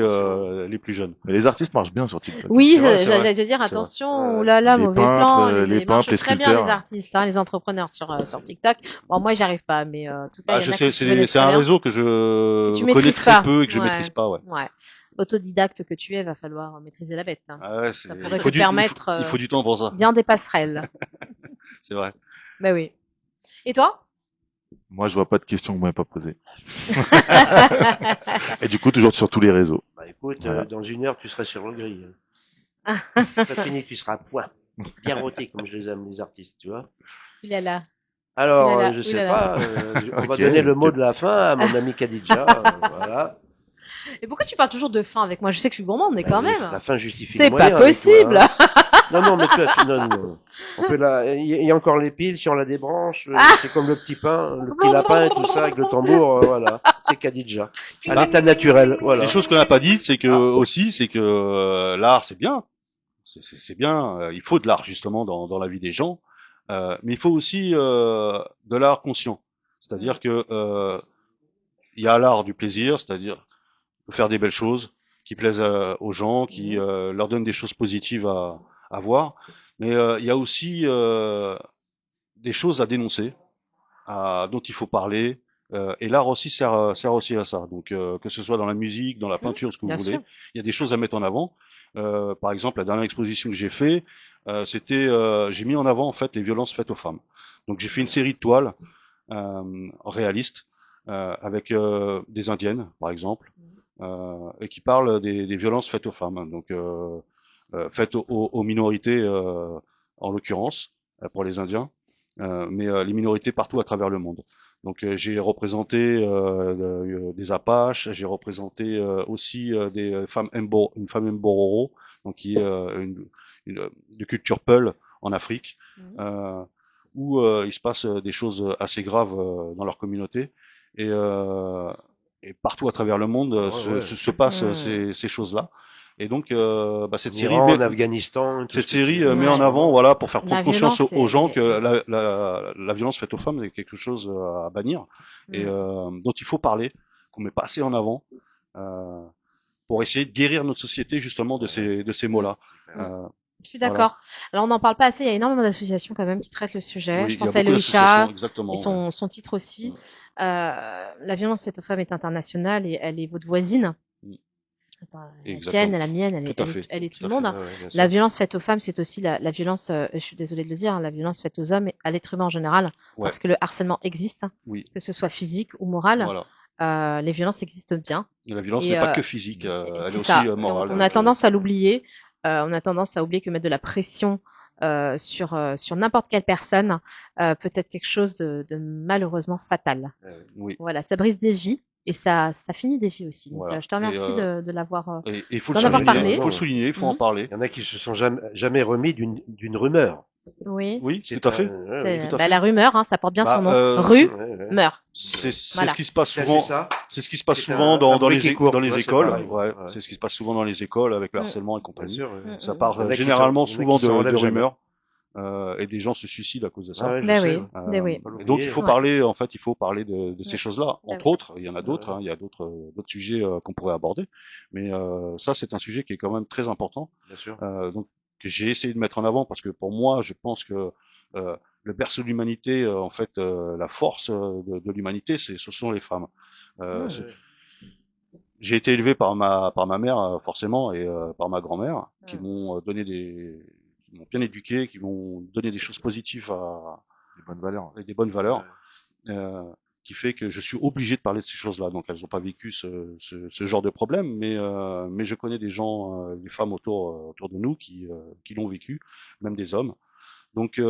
les plus jeunes. Mais les artistes marchent bien sur TikTok. Oui, C'est vrai, c'est j'allais vrai. te dire C'est vrai. attention, oh là là, Les mauvais peintres, plan. les Ils peintres, marchent les très bien sculpteurs. les artistes, hein, les entrepreneurs sur TikTok. Bon, moi, j'y arrive pas, mais en tout cas, Ah, il y je en a sais, qui connaissent c'est très un bien. réseau que Tu je connais maîtrises très pas. peu et que je Ouais. maîtrise pas, ouais. Ouais. Autodidacte que tu es, va falloir maîtriser la bête. Hein. Ah ouais, Ça il pourrait faut te permettre il faut du temps pour ça. bien des passerelles. C'est vrai. Ben oui. Et toi? Moi, je vois pas de questions que vous m'avez pas posées. Et du coup, toujours sur tous les réseaux. Bah écoute, Voilà. dans 1 heure, tu seras sur le grill. C'est fini, tu seras à point. Bien roté, comme je les aime, les artistes, tu vois. Il est là. Alors, Oulala, je sais oulala. pas, on va Ok, donner le ok. mot de la fin à mon ami Khadija. Voilà. Et pourquoi tu parles toujours de fin avec moi? Je sais que je suis gourmande, mais quand Bah, même. La fin justifie C'est les pas moyens avec toi, possible. hein. Non, non, mais non, non. On peut il y a encore les piles, si on la débranche, c'est comme le petit pain, le petit lapin et tout ça avec le tambour, voilà. C'est Khadija. À l'état naturel, voilà. Les choses qu'on n'a pas dit, c'est que aussi, c'est que l'art, c'est bien. C'est bien. Il faut de l'art justement dans la vie des gens, mais il faut aussi de l'art conscient. C'est-à-dire que il y a l'art du plaisir, c'est-à-dire de faire des belles choses qui plaisent aux gens, qui leur donnent des choses positives à voir. Mais il y a aussi des choses à dénoncer, dont il faut parler. Et l'art aussi sert aussi à ça. Donc que ce soit dans la musique, dans la peinture, ce que vous Bien voulez, sûr. il y a des choses à mettre en avant. Par exemple, la dernière exposition que j'ai fait, j'ai mis en avant en fait les violences faites aux femmes. Donc j'ai fait une série de toiles réalistes avec des indiennes, par exemple, et qui parlent des violences faites aux femmes. Donc faites aux minorités en l'occurrence pour les Indiens. mais les minorités partout à travers le monde. Donc j'ai représenté des Apaches, j'ai représenté aussi des femmes une femme Mbororo, donc qui est de culture Peul en Afrique, où il se passe des choses assez graves dans leur communauté et partout à travers le monde se passent ces choses-là. Et donc, cette série, en Afghanistan, cette série met en avant, voilà, pour faire prendre conscience aux gens que la violence faite aux femmes est quelque chose à bannir et dont il faut parler, qu'on met pas assez en avant, pour essayer de guérir notre société justement de ces mots-là. Je suis d'accord. Voilà. Alors on n'en parle pas assez. Il y a énormément d'associations quand même qui traitent le sujet. Oui, je pense à Eloïcha et son titre aussi. La violence faite aux femmes est internationale et elle est votre voisine. La tienne, la mienne, elle est tout le monde. Ouais, la violence faite aux femmes, c'est aussi la violence, je suis désolée de le dire, la violence faite aux hommes et à l'être humain en général, parce que le harcèlement existe, que ce soit physique ou moral. Voilà. Les violences existent bien. Et la violence n'est pas que physique, elle est aussi morale. On a tendance à l'oublier. On a tendance à oublier que mettre de la pression sur n'importe quelle personne peut être quelque chose de malheureusement fatal. Voilà, ça brise des vies. Et ça finit des vies aussi. Donc, voilà. Je te remercie de l'avoir parlé. Il faut le souligner, il faut en parler. Il y en a qui se sont jamais remis d'une rumeur. Oui. Oui, tout à fait. La rumeur, ça porte bien son nom. Rumeur. C'est ce qui se passe souvent. C'est ce qui se passe souvent dans les écoles. C'est ce qui se passe souvent dans les écoles avec le harcèlement et compagnie. Ça part généralement souvent de rumeurs. Et des gens se suicident à cause de ça. Oui. Donc il faut parler, en fait, il faut parler de ces choses-là. Entre autres, il y en a d'autres, il y a d'autres sujets qu'on pourrait aborder, mais ça c'est un sujet qui est quand même très important. Bien sûr. Donc que j'ai essayé de mettre en avant parce que pour moi, je pense que le berceau de l'humanité, en fait, la force de l'humanité, ce sont les femmes. J'ai été élevé par ma mère forcément et par ma grand-mère qui m'ont donné qui m'ont bien éduqué, qui m'ont donné des choses positives des bonnes valeurs, qui fait que je suis obligé de parler de ces choses-là. Donc elles n'ont pas vécu ce genre de problème, mais je connais des gens, des femmes autour de nous qui l'ont vécu, même des hommes. Donc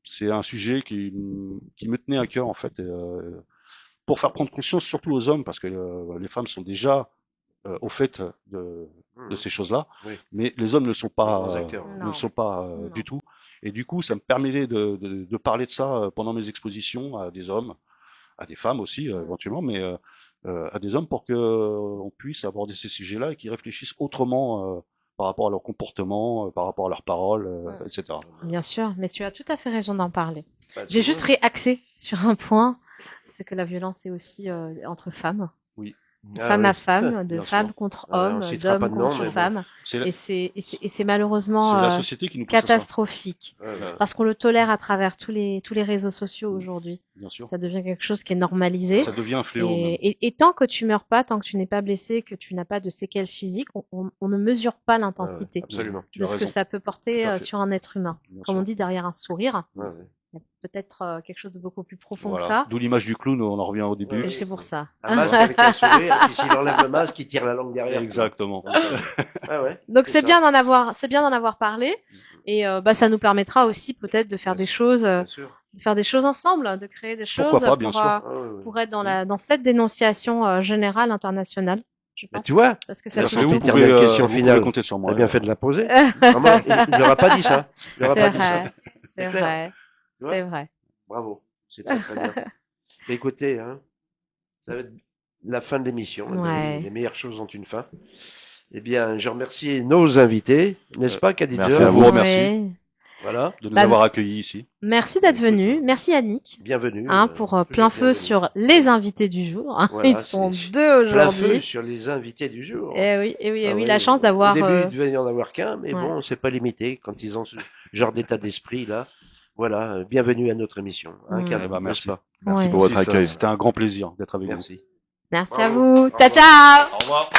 c'est un sujet qui me tenait à cœur en fait, pour faire prendre conscience surtout aux hommes, parce que les femmes sont déjà au fait de ces choses-là, mais les hommes ne sont pas du tout. Et du coup, ça me permettait de parler de ça pendant mes expositions à des hommes, à des femmes aussi éventuellement, mais à des hommes pour que on puisse aborder ces sujets-là et qu'ils réfléchissent autrement par rapport à leur comportement, par rapport à leurs paroles, etc. Bien sûr, mais tu as tout à fait raison d'en parler. J'ai juste réaxé sur un point, c'est que la violence est aussi entre femmes. Oui. Femme à femme, de femmes contre hommes, d'hommes contre femmes. Et c'est malheureusement la société qui nous catastrophique. Parce qu'on le tolère à travers tous les réseaux sociaux aujourd'hui. Bien sûr. Ça devient quelque chose qui est normalisé. Ça devient un fléau. Et tant que tu meurs pas, tant que tu n'es pas blessé, que tu n'as pas de séquelles physiques, on ne mesure pas l'intensité de ce que ça peut porter sur un être humain. Comme on dit, derrière un sourire. Il y a peut-être quelque chose de beaucoup plus profond que ça. D'où l'image du clown, on en revient au début. C'est pour ça. Un masque avec un sourire, puis s'il enlève le masque, il tire la langue derrière. Exactement. Donc c'est bien d'en avoir parlé, et ça nous permettra aussi peut-être de faire des choses, ensemble, de créer des choses pour être dans cette dénonciation générale internationale. Tu vois, parce que ça une dernière question finale. T'as bien fait de la poser. Vraiment, il n'aura pas dit ça. C'est vrai. C'est vrai. Bravo. C'est très bien. Écoutez, ça va être la fin de l'émission. Les meilleures choses ont une fin. Eh bien, je remercie nos invités, n'est-ce pas, Khadija? Merci à vous, remercie. Voilà. De nous avoir accueillis ici. Merci d'être venu. Merci Annick. Bienvenue. Pour plein feu sur les invités du jour. Ils sont 2 aujourd'hui. Plein feu sur les invités du jour. Oui, la chance d'avoir. Au début, il devait y en avoir qu'un, mais bon, c'est pas limité quand ils ont ce genre d'état d'esprit là. Voilà, bienvenue à notre émission. Merci. Merci pour votre accueil. C'était un grand plaisir d'être avec vous. Merci à vous. Ciao, ciao. Au revoir.